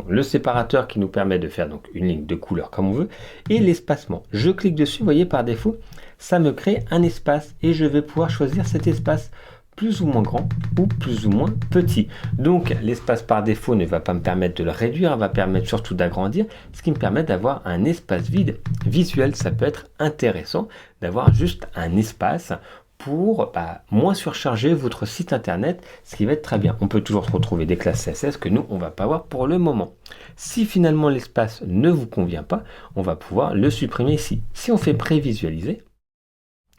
le séparateur qui nous permet de faire donc une ligne de couleur comme on veut, et l'espacement. Je clique dessus, vous voyez par défaut, ça me crée un espace et je vais pouvoir choisir cet espace plus ou moins grand ou plus ou moins petit. Donc l'espace par défaut ne va pas me permettre de le réduire, va permettre surtout d'agrandir, ce qui me permet d'avoir un espace vide visuel. Ça peut être intéressant d'avoir juste un espace pour moins surcharger votre site internet, ce qui va être très bien. On peut toujours retrouver des classes CSS que nous, on ne va pas avoir pour le moment. Si finalement l'espace ne vous convient pas, on va pouvoir le supprimer ici. Si on fait prévisualiser,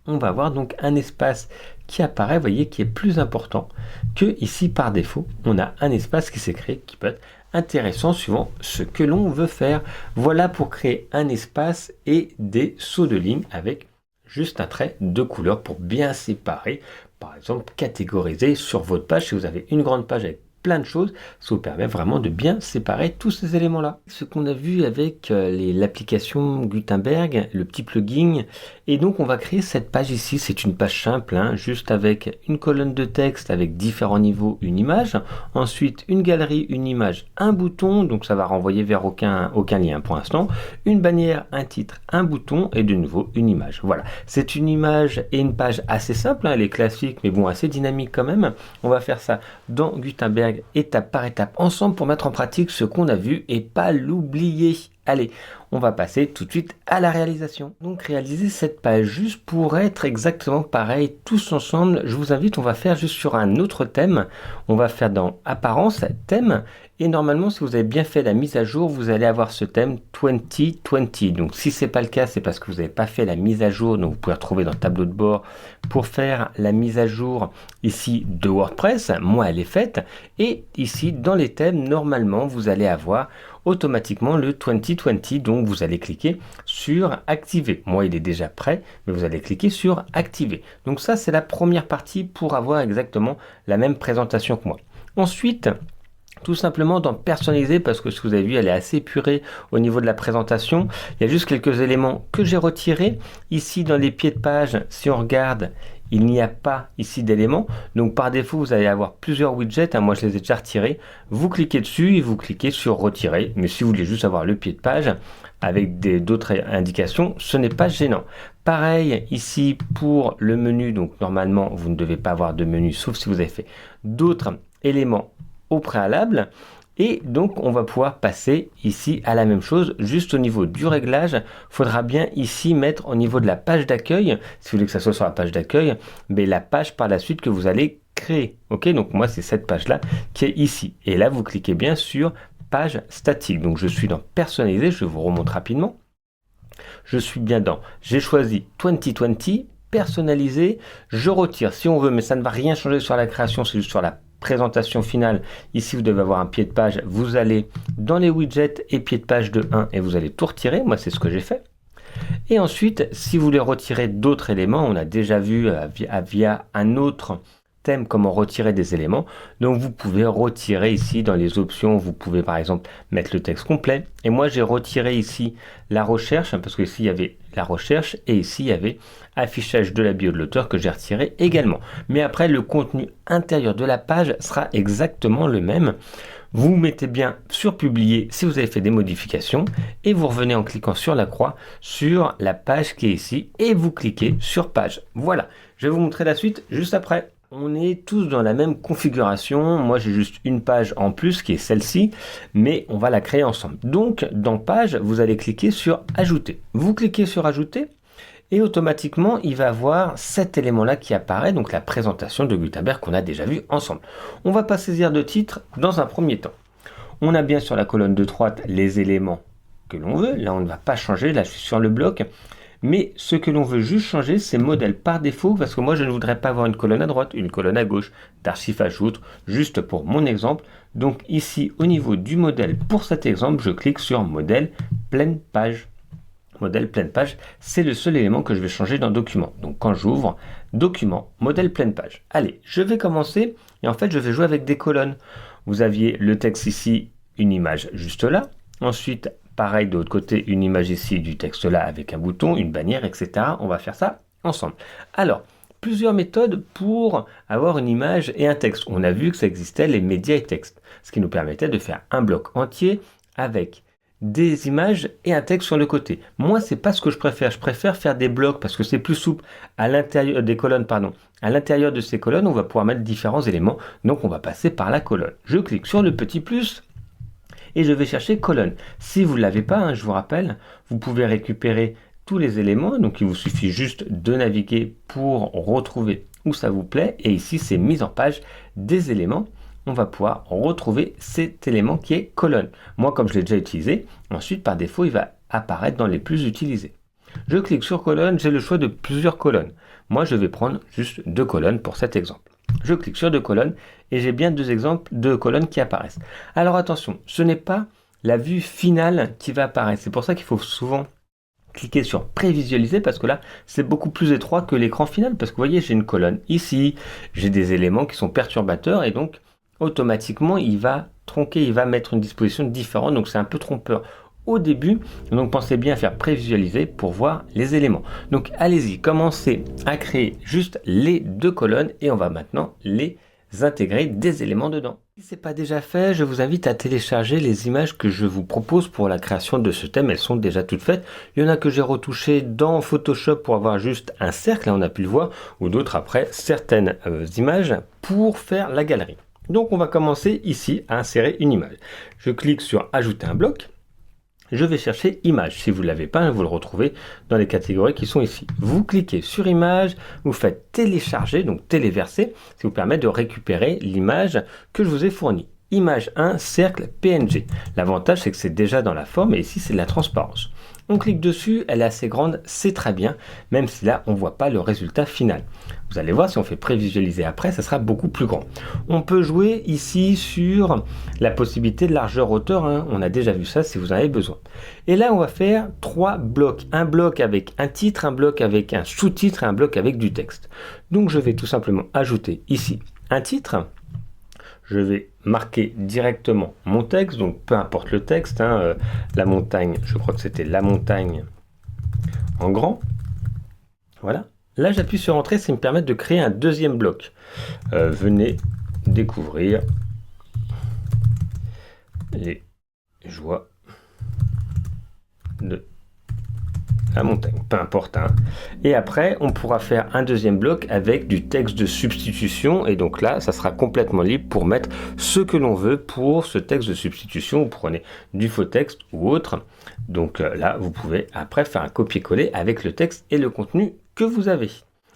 on va avoir donc un espace qui apparaît, vous voyez, qui est plus important que ici par défaut. On a un espace qui s'est créé qui peut être intéressant suivant ce que l'on veut faire. Voilà pour créer un espace et des sauts de ligne avec juste un trait de couleur pour bien séparer, par exemple catégoriser sur votre page. Si vous avez une grande page avec plein de choses, ça vous permet vraiment de bien séparer tous ces éléments-là. Ce qu'on a vu avec l'application Gutenberg, le petit plugin, et donc on va créer cette page ici. C'est une page simple, hein, juste avec une colonne de texte avec différents niveaux, une image, ensuite une galerie, une image, un bouton, donc ça va renvoyer vers aucun lien pour l'instant, une bannière, un titre, un bouton et de nouveau une image. Voilà, c'est une image et une page assez simple, hein, elle est classique mais bon assez dynamique quand même. On va faire ça dans Gutenberg étape par étape ensemble pour mettre en pratique ce qu'on a vu et pas l'oublier. Allez, on va passer tout de suite à la réalisation. Donc réaliser cette page juste pour être exactement pareil tous ensemble, je vous invite, on va faire juste sur un autre thème. On va faire dans apparence, thème, et normalement si vous avez bien fait la mise à jour, vous allez avoir ce thème 2020. Donc si c'est pas le cas, c'est parce que vous n'avez pas fait la mise à jour, donc vous pouvez retrouver dans le tableau de bord pour faire la mise à jour ici de WordPress. Moi elle est faite, et ici dans les thèmes, normalement vous allez avoir automatiquement le 2020, donc vous allez cliquer sur activer. Moi il est déjà prêt, mais vous allez cliquer sur activer. Donc ça c'est la première partie pour avoir exactement la même présentation que moi. Ensuite, tout simplement dans personnaliser, parce que ce que vous avez vu, elle est assez épurée au niveau de la présentation. Il y a juste quelques éléments que j'ai retirés. Ici dans les pieds de page, si on regarde, il n'y a pas ici d'éléments. Donc par défaut, vous allez avoir plusieurs widgets. Moi, je les ai déjà retirés. Vous cliquez dessus et vous cliquez sur retirer. Mais si vous voulez juste avoir le pied de page avec d'autres indications, ce n'est pas gênant. Pareil ici pour le menu. Donc normalement, vous ne devez pas avoir de menu, sauf si vous avez fait d'autres éléments au préalable. Et donc on va pouvoir passer ici à la même chose, juste au niveau du réglage. Il faudra bien ici mettre au niveau de la page d'accueil, si vous voulez que ça soit sur la page d'accueil, mais la page par la suite que vous allez créer. Ok, donc moi c'est cette page là qui est ici, et là vous cliquez bien sur page statique. Donc je suis dans personnaliser, je vous remonte rapidement. Je suis bien dans, j'ai choisi 2020, personnaliser, je retire si on veut, mais ça ne va rien changer sur la création, c'est juste sur la présentation finale. Ici vous devez avoir un pied de page, vous allez dans les widgets et pied de page de 1 et vous allez tout retirer. Moi c'est ce que j'ai fait. Et ensuite si vous voulez retirer d'autres éléments, on a déjà vu via un autre thème comment retirer des éléments. Donc vous pouvez retirer ici dans les options, vous pouvez par exemple mettre le texte complet. Et moi j'ai retiré ici la recherche, parce que ici il y avait la recherche et ici il y avait affichage de la bio de l'auteur que j'ai retiré également. Mais après le contenu intérieur de la page sera exactement le même. Vous mettez bien sur publier si vous avez fait des modifications et vous revenez en cliquant sur la croix sur la page qui est ici et vous cliquez sur page. Voilà, je vais vous montrer la suite juste après. on est tous dans la même configuration. Moi, j'ai juste une page en plus qui est celle-ci, mais on va la créer ensemble. Donc, dans Page, vous allez cliquer sur Ajouter. Vous cliquez sur Ajouter et automatiquement, il va avoir cet élément-là qui apparaît, donc la présentation de Gutenberg qu'on a déjà vu ensemble. On va pas saisir de titre dans un premier temps. On a bien sur la colonne de droite les éléments que l'on veut. Là, on ne va pas changer. Là, je suis sur le bloc. Mais ce que l'on veut juste changer, c'est modèle par défaut, parce que moi, je ne voudrais pas avoir une colonne à droite, une colonne à gauche, d'archifage ou autre, juste pour mon exemple. Donc ici, au niveau du modèle, pour cet exemple, je clique sur modèle pleine page. Modèle pleine page, c'est le seul élément que je vais changer dans document. Donc quand j'ouvre, document, modèle pleine page. Allez, je vais commencer et en fait, je vais jouer avec des colonnes. Vous aviez le texte ici, une image juste là. Ensuite, pareil de l'autre côté, une image ici du texte là avec un bouton, une bannière, etc. On va faire ça ensemble. Alors, plusieurs méthodes pour avoir une image et un texte. On a vu que ça existait les médias et textes, ce qui nous permettait de faire un bloc entier avec des images et un texte sur le côté. Moi, c'est pas ce que je préfère. Je préfère faire des blocs parce que c'est plus souple à l'intérieur des colonnes, pardon. À l'intérieur de ces colonnes, on va pouvoir mettre différents éléments. Donc, on va passer par la colonne. Je clique sur le petit plus et je vais chercher colonne. Si vous ne l'avez pas, hein, je vous rappelle, vous pouvez récupérer tous les éléments. Donc, il vous suffit juste de naviguer pour retrouver où ça vous plaît. Et ici, c'est mise en page des éléments. On va pouvoir retrouver cet élément qui est colonne. Moi, comme je l'ai déjà utilisé, ensuite, par défaut, il va apparaître dans les plus utilisés. Je clique sur colonne, j'ai le choix de plusieurs colonnes. Moi, je vais prendre juste 2 colonnes pour cet exemple. Je clique sur 2 colonnes et j'ai bien 2 exemples de colonnes qui apparaissent. Alors attention, ce n'est pas la vue finale qui va apparaître. C'est pour ça qu'il faut souvent cliquer sur prévisualiser parce que là, c'est beaucoup plus étroit que l'écran final. Parce que vous voyez, j'ai une colonne ici, j'ai des éléments qui sont perturbateurs et donc automatiquement, il va tronquer, il va mettre une disposition différente, donc c'est un peu trompeur au début. Donc pensez bien à faire prévisualiser pour voir les éléments. Donc allez-y, commencez à créer juste les 2 colonnes et on va maintenant les intégrer des éléments dedans. Si ce n'est pas déjà fait, je vous invite à télécharger les images que je vous propose pour la création de ce thème. Elles sont déjà toutes faites. Il y en a que j'ai retouché dans Photoshop pour avoir juste un cercle, là on a pu le voir, ou d'autres après certaines images pour faire la galerie. Donc on va commencer ici à insérer une image. Je clique sur ajouter un bloc. Je vais chercher image. Si vous ne l'avez pas, vous le retrouvez dans les catégories qui sont ici. Vous cliquez sur image, vous faites télécharger, donc téléverser, ce qui vous permet de récupérer l'image que je vous ai fournie. Image 1, cercle PNG. L'avantage, c'est que c'est déjà dans la forme et ici, c'est de la transparence. On clique dessus, elle est assez grande, c'est très bien, même si là, on ne voit pas le résultat final. Vous allez voir, si on fait prévisualiser après, ça sera beaucoup plus grand. On peut jouer ici sur la possibilité de largeur-hauteur, hein. On a déjà vu ça si vous en avez besoin. Et là, on va faire 3 blocs. Un bloc avec un titre, un bloc avec un sous-titre et un bloc avec du texte. Donc, je vais tout simplement ajouter ici un titre. Je vais marquer directement mon texte, donc peu importe le texte, hein, la montagne, je crois que c'était la montagne en grand. Voilà. Là, j'appuie sur Entrée, ça me permet de créer un deuxième bloc. Venez découvrir les joies de la montagne, peu importe. Hein. Et après, on pourra faire un deuxième bloc avec du texte de substitution. Et donc là, ça sera complètement libre pour mettre ce que l'on veut pour ce texte de substitution. Vous prenez du faux texte ou autre. Donc là, vous pouvez après faire un copier-coller avec le texte et le contenu que vous avez.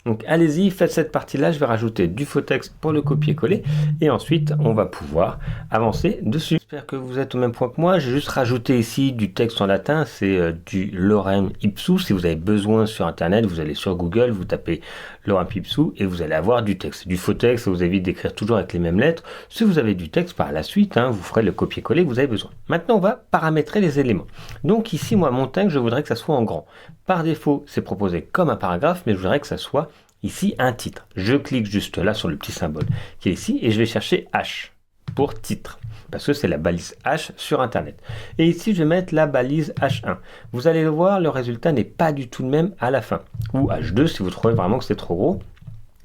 Donc allez-y, faites cette partie-là, je vais rajouter du faux texte pour le copier-coller et ensuite on va pouvoir avancer dessus. J'espère que vous êtes au même point que moi, j'ai juste rajouté ici du texte en latin, c'est du lorem ipsum. Si vous avez besoin sur internet, vous allez sur Google, vous tapez lorem ipsum et vous allez avoir du texte. Du faux texte, ça vous évite d'écrire toujours avec les mêmes lettres. Si vous avez du texte par la suite, hein, vous ferez le copier-coller que vous avez besoin. Maintenant on va paramétrer les éléments. Donc ici, moi, mon texte, je voudrais que ça soit en grand. Par défaut, c'est proposé comme un paragraphe, mais je voudrais que ça soit ici un titre. Je clique juste là sur le petit symbole qui est ici et je vais chercher H pour titre parce que c'est la balise H sur internet. Et ici je vais mettre la balise H1. Vous allez le voir, le résultat n'est pas du tout le même à la fin. Ou H2 si vous trouvez vraiment que c'est trop gros.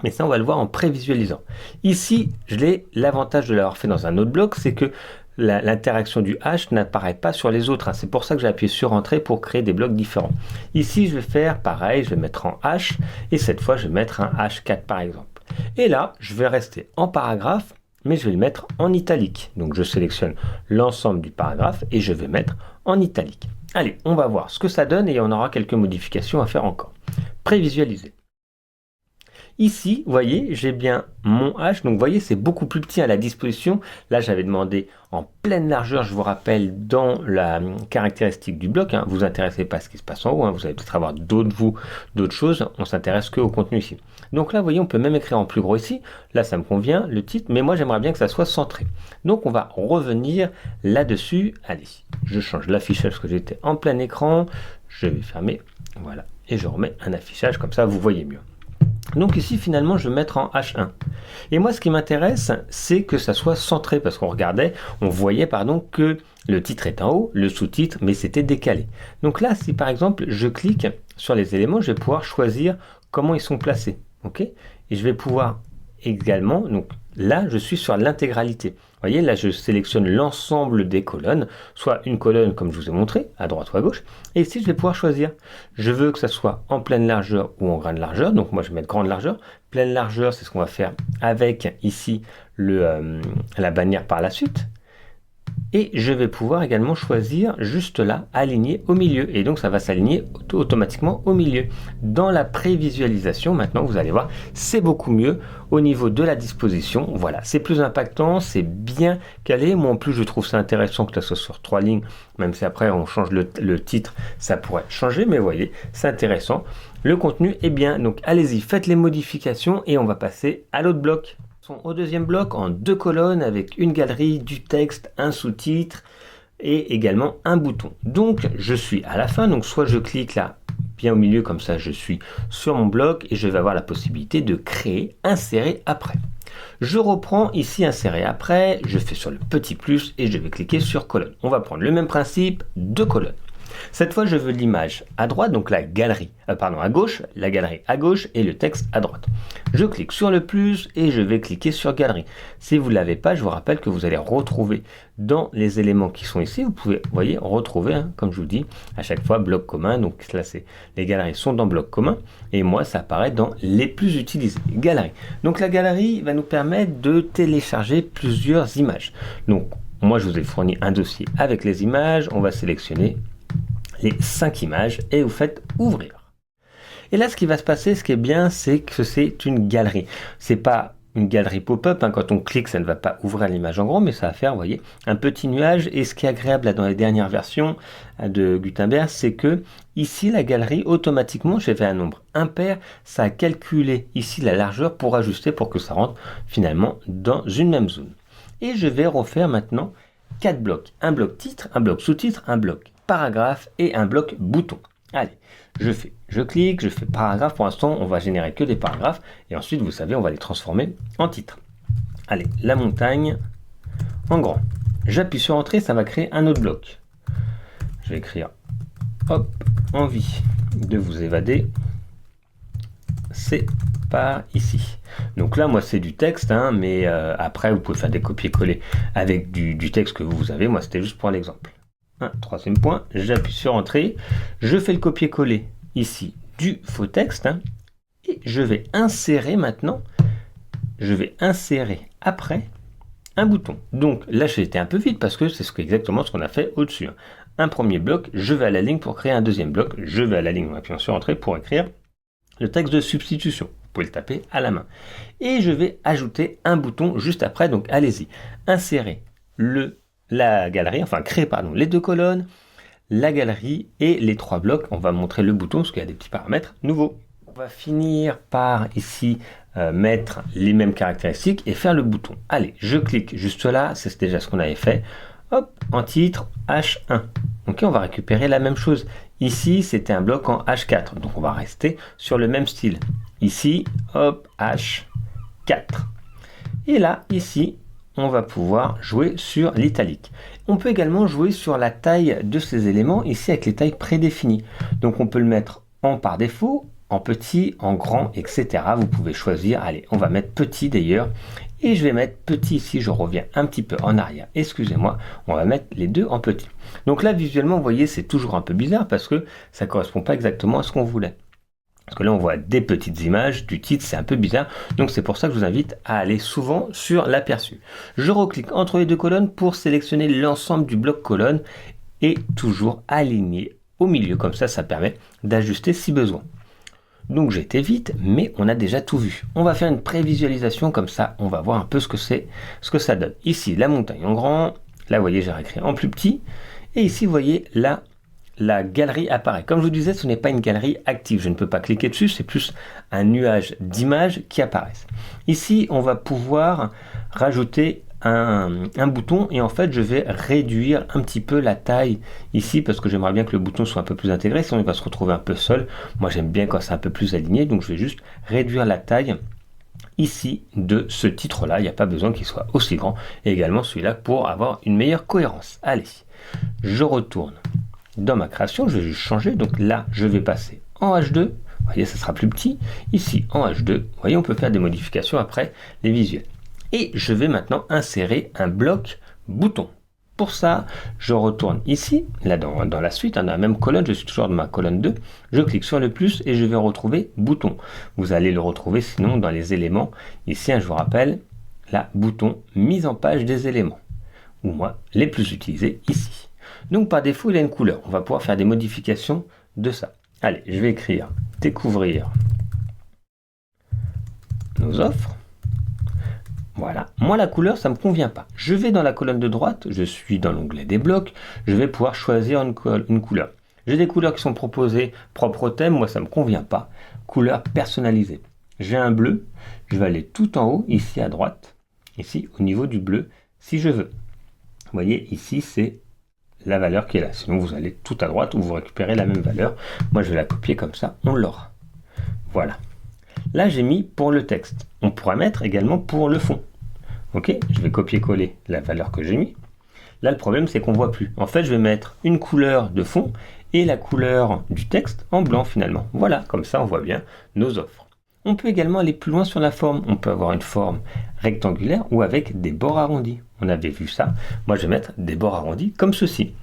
Mais ça on va le voir en prévisualisant. Ici, l'avantage de l'avoir fait dans un autre bloc, c'est que l'interaction du H n'apparaît pas sur les autres. Hein. C'est pour ça que j'ai appuyé sur Entrée pour créer des blocs différents. Ici, je vais faire pareil, je vais mettre en H et cette fois, je vais mettre un H4 par exemple. Et là, je vais rester en paragraphe, mais je vais le mettre en italique. Donc je sélectionne l'ensemble du paragraphe et je vais mettre en italique. Allez, on va voir ce que ça donne et on aura quelques modifications à faire encore. Prévisualiser. Ici, vous voyez, j'ai bien mon H. Donc, vous voyez, c'est beaucoup plus petit à la disposition. Là, j'avais demandé en pleine largeur, je vous rappelle, dans la caractéristique du bloc. Hein, vous intéressez pas à ce qui se passe en haut. Hein, vous allez peut-être avoir d'autres choses. On s'intéresse que au contenu ici. Donc là, vous voyez, on peut même écrire en plus gros ici. Là, ça me convient, le titre. Mais moi, j'aimerais bien que ça soit centré. Donc, on va revenir là-dessus. Allez, je change l'affichage parce que j'étais en plein écran. Je vais fermer. Voilà. Et je remets un affichage. Comme ça, vous voyez mieux. Donc ici, finalement, je vais mettre en H1. Et moi, ce qui m'intéresse, c'est que ça soit centré, parce qu'on voyait, que le titre est en haut, le sous-titre, mais c'était décalé. Donc là, si par exemple, je clique sur les éléments, je vais pouvoir choisir comment ils sont placés. Ok ? Et je vais pouvoir également, donc là, je suis sur l'intégralité. Vous voyez, là, je sélectionne l'ensemble des colonnes, soit une colonne comme je vous ai montré, à droite ou à gauche, et ici, je vais pouvoir choisir. Je veux que ça soit en pleine largeur ou en grande largeur, donc moi, je vais mettre grande largeur. Pleine largeur, c'est ce qu'on va faire avec, ici, la bannière par la suite. Et je vais pouvoir également choisir juste là, aligner au milieu. Et donc ça va s'aligner automatiquement au milieu. Dans la prévisualisation, maintenant, vous allez voir, c'est beaucoup mieux au niveau de la disposition. Voilà, c'est plus impactant, c'est bien calé. Moi en plus, je trouve ça intéressant que ça soit sur 3 lignes, même si après on change le titre, ça pourrait changer. Mais vous voyez, c'est intéressant. Le contenu est bien. Donc allez-y, faites les modifications et on va passer à l'autre bloc. Au deuxième bloc en 2 colonnes avec une galerie, du texte, un sous-titre et également un bouton. Donc je suis à la fin, donc soit je clique là bien au milieu comme ça je suis sur mon bloc et je vais avoir la possibilité de créer, insérer après. Je reprends ici insérer après, je fais sur le petit plus et je vais cliquer sur colonne. On va prendre le même principe, 2 colonnes. Cette fois, je veux l'image à droite, donc la galerie, à gauche, la galerie à gauche et le texte à droite. Je clique sur le plus et je vais cliquer sur galerie. Si vous ne l'avez pas, je vous rappelle que vous allez retrouver dans les éléments qui sont ici, vous pouvez, voyez, retrouver, hein, comme je vous dis, à chaque fois bloc commun. Donc là, les galeries sont dans bloc commun et moi, ça apparaît dans les plus utilisés, galerie. Donc la galerie va nous permettre de télécharger plusieurs images. Donc moi, je vous ai fourni un dossier avec les images. On va sélectionner les 5 images et vous faites ouvrir. Et là, ce qui va se passer, ce qui est bien, c'est que c'est une galerie. C'est pas une galerie pop-up. Hein. Quand on clique, ça ne va pas ouvrir l'image en gros, mais ça va faire, vous voyez, un petit nuage. Et ce qui est agréable là, dans les dernières versions de Gutenberg, c'est que ici, la galerie, automatiquement, j'ai fait un nombre impair. Ça a calculé ici la largeur pour ajuster pour que ça rentre finalement dans une même zone. Et je vais refaire maintenant 4 blocs. Un bloc titre, un bloc sous-titre, un bloc paragraphe et un bloc bouton. Allez, je clique, je fais paragraphe. Pour l'instant, on va générer que des paragraphes et ensuite, vous savez, on va les transformer en titre. Allez, la montagne en grand. J'appuie sur entrée, ça va créer un autre bloc. Je vais écrire hop, envie de vous évader. C'est par ici. Donc là, moi, c'est du texte, hein, mais après, vous pouvez faire des copier-coller avec du texte que vous avez. Moi, c'était juste pour l'exemple. Troisième point, j'appuie sur entrée, je fais le copier-coller ici du faux texte hein, et je vais insérer maintenant, après un bouton. Donc là j'ai été un peu vite parce que c'est exactement ce qu'on a fait au-dessus. Hein. Un premier bloc, je vais à la ligne pour créer un deuxième bloc, je vais à la ligne en appuyant sur entrée pour écrire le texte de substitution. Vous pouvez le taper à la main. Et je vais ajouter un bouton juste après, donc allez-y, insérer la galerie, créer les 2 colonnes, la galerie et les 3 blocs. On va montrer le bouton parce qu'il y a des petits paramètres nouveaux. On va finir par ici mettre les mêmes caractéristiques et faire le bouton. Allez, je clique juste là, c'est déjà ce qu'on avait fait. Hop, en titre H1. Ok, on va récupérer la même chose. Ici, c'était un bloc en H4, donc on va rester sur le même style. Ici, hop, H4. Et là, ici, on va pouvoir jouer sur l'italique. On peut également jouer sur la taille de ces éléments, ici avec les tailles prédéfinies. Donc on peut le mettre en par défaut, en petit, en grand, etc. Vous pouvez choisir, allez, on va mettre petit d'ailleurs, et je vais mettre petit ici, je reviens un petit peu en arrière, excusez-moi, on va mettre les deux en petit. Donc là, visuellement, vous voyez, c'est toujours un peu bizarre parce que ça ne correspond pas exactement à ce qu'on voulait. Parce que là, on voit des petites images du titre, c'est un peu bizarre. Donc, c'est pour ça que je vous invite à aller souvent sur l'aperçu. Je reclique entre les deux colonnes pour sélectionner l'ensemble du bloc colonne et toujours aligner au milieu. Comme ça, ça permet d'ajuster si besoin. Donc, j'ai été vite, mais on a déjà tout vu. On va faire une prévisualisation, comme ça, on va voir un peu ce que ça donne. Ici, la montagne en grand. Là, vous voyez, j'ai réécrit en plus petit. Et ici, vous voyez, là, la galerie apparaît. Comme je vous disais, ce n'est pas une galerie active. Je ne peux pas cliquer dessus, c'est plus un nuage d'images qui apparaissent. Ici, on va pouvoir rajouter un bouton et en fait, je vais réduire un petit peu la taille ici parce que j'aimerais bien que le bouton soit un peu plus intégré, sinon il va se retrouver un peu seul. Moi, j'aime bien quand c'est un peu plus aligné, donc je vais juste réduire la taille ici de ce titre-là. Il n'y a pas besoin qu'il soit aussi grand. Et également celui-là pour avoir une meilleure cohérence. Allez, je retourne dans ma création, je vais juste changer. Donc là, je vais passer en H2. Vous voyez, ça sera plus petit. Ici, en H2. Vous voyez, on peut faire des modifications après les visuels. Et je vais maintenant insérer un bloc bouton. Pour ça, je retourne ici, là dans la suite, dans la même colonne, je suis toujours dans ma colonne 2. Je clique sur le plus et je vais retrouver bouton. Vous allez le retrouver sinon dans les éléments. Ici, je vous rappelle, là, bouton mise en page des éléments. Ou moi, les plus utilisés ici. Donc par défaut, il a une couleur. On va pouvoir faire des modifications de ça. Allez, je vais écrire découvrir nos offres. Voilà. Moi, la couleur, ça ne me convient pas. Je vais dans la colonne de droite, je suis dans l'onglet des blocs, je vais pouvoir choisir une couleur. J'ai des couleurs qui sont proposées propres au thème, moi, ça ne me convient pas. Couleur personnalisée. J'ai un bleu, je vais aller tout en haut, ici à droite, ici au niveau du bleu, si je veux. Vous voyez, ici, c'est la valeur qui est là. Sinon, vous allez tout à droite où vous récupérez la même valeur. Moi, je vais la copier comme ça, on l'aura. Voilà. Là, j'ai mis pour le texte. On pourra mettre également pour le fond. Ok, je vais copier-coller la valeur que j'ai mis. Là, le problème, c'est qu'on ne voit plus. En fait, je vais mettre une couleur de fond et la couleur du texte en blanc finalement. Voilà, comme ça, on voit bien nos offres. On peut également aller plus loin sur la forme. On peut avoir une forme rectangulaire ou avec des bords arrondis. On avait vu ça. Moi, je vais mettre des bords arrondis comme ceci.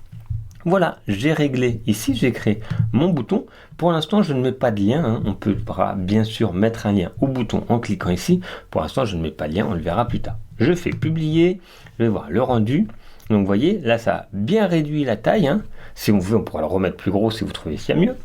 Voilà, j'ai réglé. Ici, j'ai créé mon bouton. Pour l'instant, je ne mets pas de lien. On peut bien sûr mettre un lien au bouton en cliquant ici. Pour l'instant, je ne mets pas de lien. On le verra plus tard. Je fais publier. Je vais voir le rendu. Donc, vous voyez, là, ça a bien réduit la taille. Si on veut, on pourra le remettre plus gros si vous trouvez qu'il y a mieux.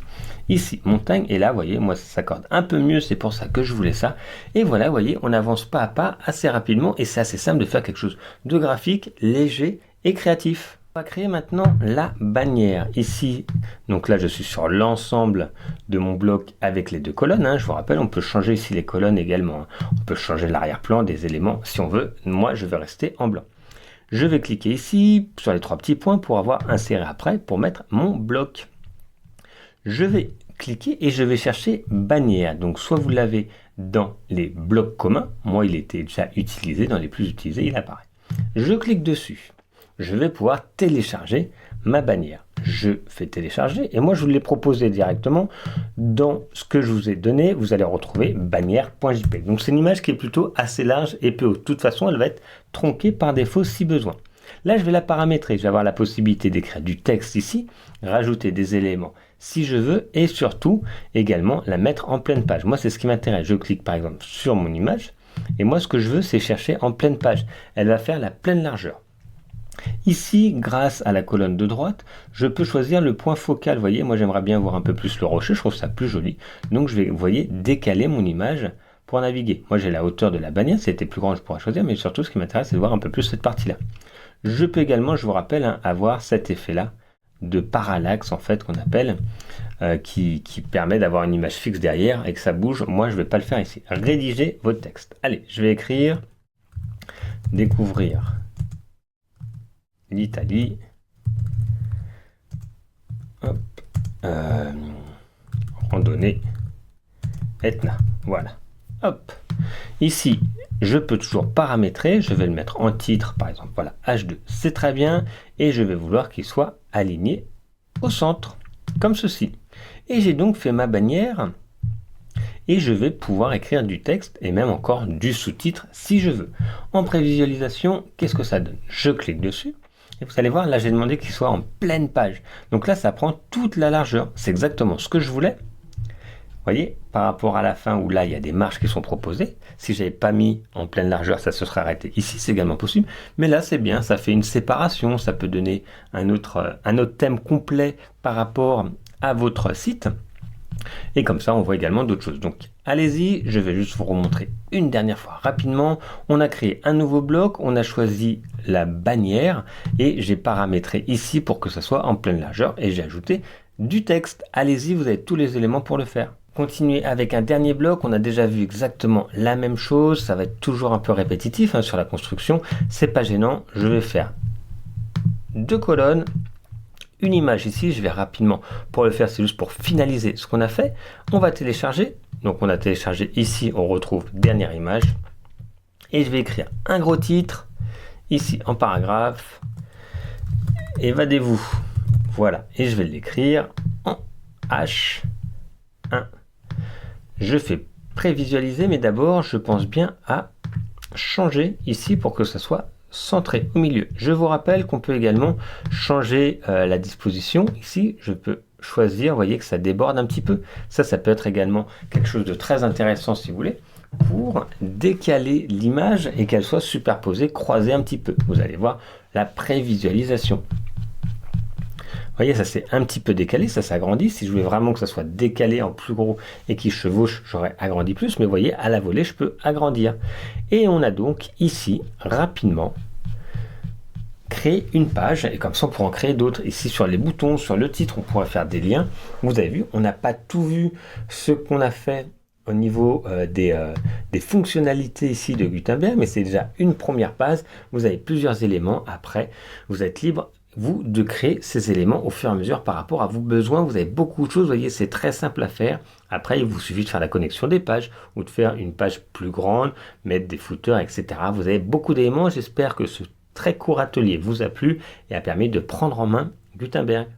Ici, montagne. Et là, vous voyez, moi, ça s'accorde un peu mieux. C'est pour ça que je voulais ça. Et voilà, vous voyez, on avance pas à pas assez rapidement. Et c'est assez simple de faire quelque chose de graphique, léger et créatif. On va créer maintenant la bannière. Ici, donc là, je suis sur l'ensemble de mon bloc avec les deux colonnes. Je vous rappelle, on peut changer ici les colonnes également. On peut changer l'arrière-plan des éléments si on veut. Moi, je vais rester en blanc. Je vais cliquer ici sur les trois petits points pour avoir inséré après, pour mettre mon bloc. Je vais cliquer et je vais chercher bannière. Donc, soit vous l'avez dans les blocs communs. Moi, il était déjà utilisé. Dans les plus utilisés, il apparaît. Je clique dessus. Je vais pouvoir télécharger ma bannière. Je fais télécharger et moi je vous l'ai proposé directement dans ce que je vous ai donné. Vous allez retrouver bannière.jpg. Donc c'est une image qui est plutôt assez large et peu haute. De toute façon, elle va être tronquée par défaut si besoin. Là, je vais la paramétrer. Je vais avoir la possibilité d'écrire du texte ici, rajouter des éléments si je veux et surtout également la mettre en pleine page. Moi, c'est ce qui m'intéresse. Je clique par exemple sur mon image et moi ce que je veux, c'est chercher en pleine page. Elle va faire la pleine largeur. Ici, grâce à la colonne de droite, je peux choisir le point focal. Vous voyez, moi j'aimerais bien voir un peu plus le rocher, je trouve ça plus joli. Donc je vais, vous voyez, décaler mon image pour naviguer. Moi j'ai la hauteur de la bannière, si c'était plus grand je pourrais choisir, mais surtout ce qui m'intéresse c'est de voir un peu plus cette partie-là. Je peux également, je vous rappelle, avoir cet effet-là de parallaxe en fait qu'on appelle, qui permet d'avoir une image fixe derrière et que ça bouge. Moi je ne vais pas le faire ici. Rédiger votre texte. Allez, je vais écrire découvrir l'Italie, randonnée Etna, voilà, hop, ici je peux toujours paramétrer, je vais le mettre en titre par exemple, voilà, H2, c'est très bien, et je vais vouloir qu'il soit aligné au centre, comme ceci, et j'ai donc fait ma bannière, et je vais pouvoir écrire du texte, et même encore du sous-titre si je veux. En prévisualisation, qu'est-ce que ça donne? Je clique dessus, et vous allez voir, là j'ai demandé qu'il soit en pleine page. Donc là, ça prend toute la largeur. C'est exactement ce que je voulais. voyez, par rapport à la fin où là, il y a des marges qui sont proposées. Si j'avais pas mis en pleine largeur, ça se serait arrêté. Ici, c'est également possible. Mais là, c'est bien, ça fait une séparation. Ça peut donner un autre thème complet par rapport à votre site. Et comme ça, on voit également d'autres choses. Donc, allez-y, je vais juste vous remontrer une dernière fois rapidement. On a créé un nouveau bloc, on a choisi la bannière et j'ai paramétré ici pour que ça soit en pleine largeur et j'ai ajouté du texte. Allez-y, vous avez tous les éléments pour le faire. Continuer avec un dernier bloc, on a déjà vu exactement la même chose, ça va être toujours un peu répétitif sur la construction, c'est pas gênant, je vais faire 2 colonnes, une image ici, je vais rapidement pour le faire, c'est juste pour finaliser ce qu'on a fait. On va télécharger, donc on a téléchargé ici, on retrouve dernière image, et je vais écrire un gros titre, ici en paragraphe, évadez-vous, voilà, et je vais l'écrire en H1. Je fais prévisualiser, mais d'abord, je pense bien à changer ici pour que ça soit centré au milieu. Je vous rappelle qu'on peut également changer la disposition. Ici, je peux choisir, vous voyez que ça déborde un petit peu. Ça peut être également quelque chose de très intéressant si vous voulez, pour décaler l'image et qu'elle soit superposée, croisée un petit peu. Vous allez voir la prévisualisation. Vous voyez, ça s'est un petit peu décalé, ça s'agrandit. Si je voulais vraiment que ça soit décalé en plus gros et qu'il chevauche, j'aurais agrandi plus. Mais vous voyez, à la volée, je peux agrandir. Et on a donc ici, rapidement, créé une page. Et comme ça, on pourra en créer d'autres. Ici, sur les boutons, sur le titre, on pourra faire des liens. Vous avez vu, on n'a pas tout vu ce qu'on a fait au niveau des fonctionnalités ici de Gutenberg. Mais c'est déjà une première page. Vous avez plusieurs éléments. Après, vous êtes libre vous de créer ces éléments au fur et à mesure par rapport à vos besoins. Vous avez beaucoup de choses, vous voyez, c'est très simple à faire. Après, il vous suffit de faire la connexion des pages ou de faire une page plus grande, mettre des footers, etc. Vous avez beaucoup d'éléments. J'espère que ce très court atelier vous a plu et a permis de prendre en main Gutenberg.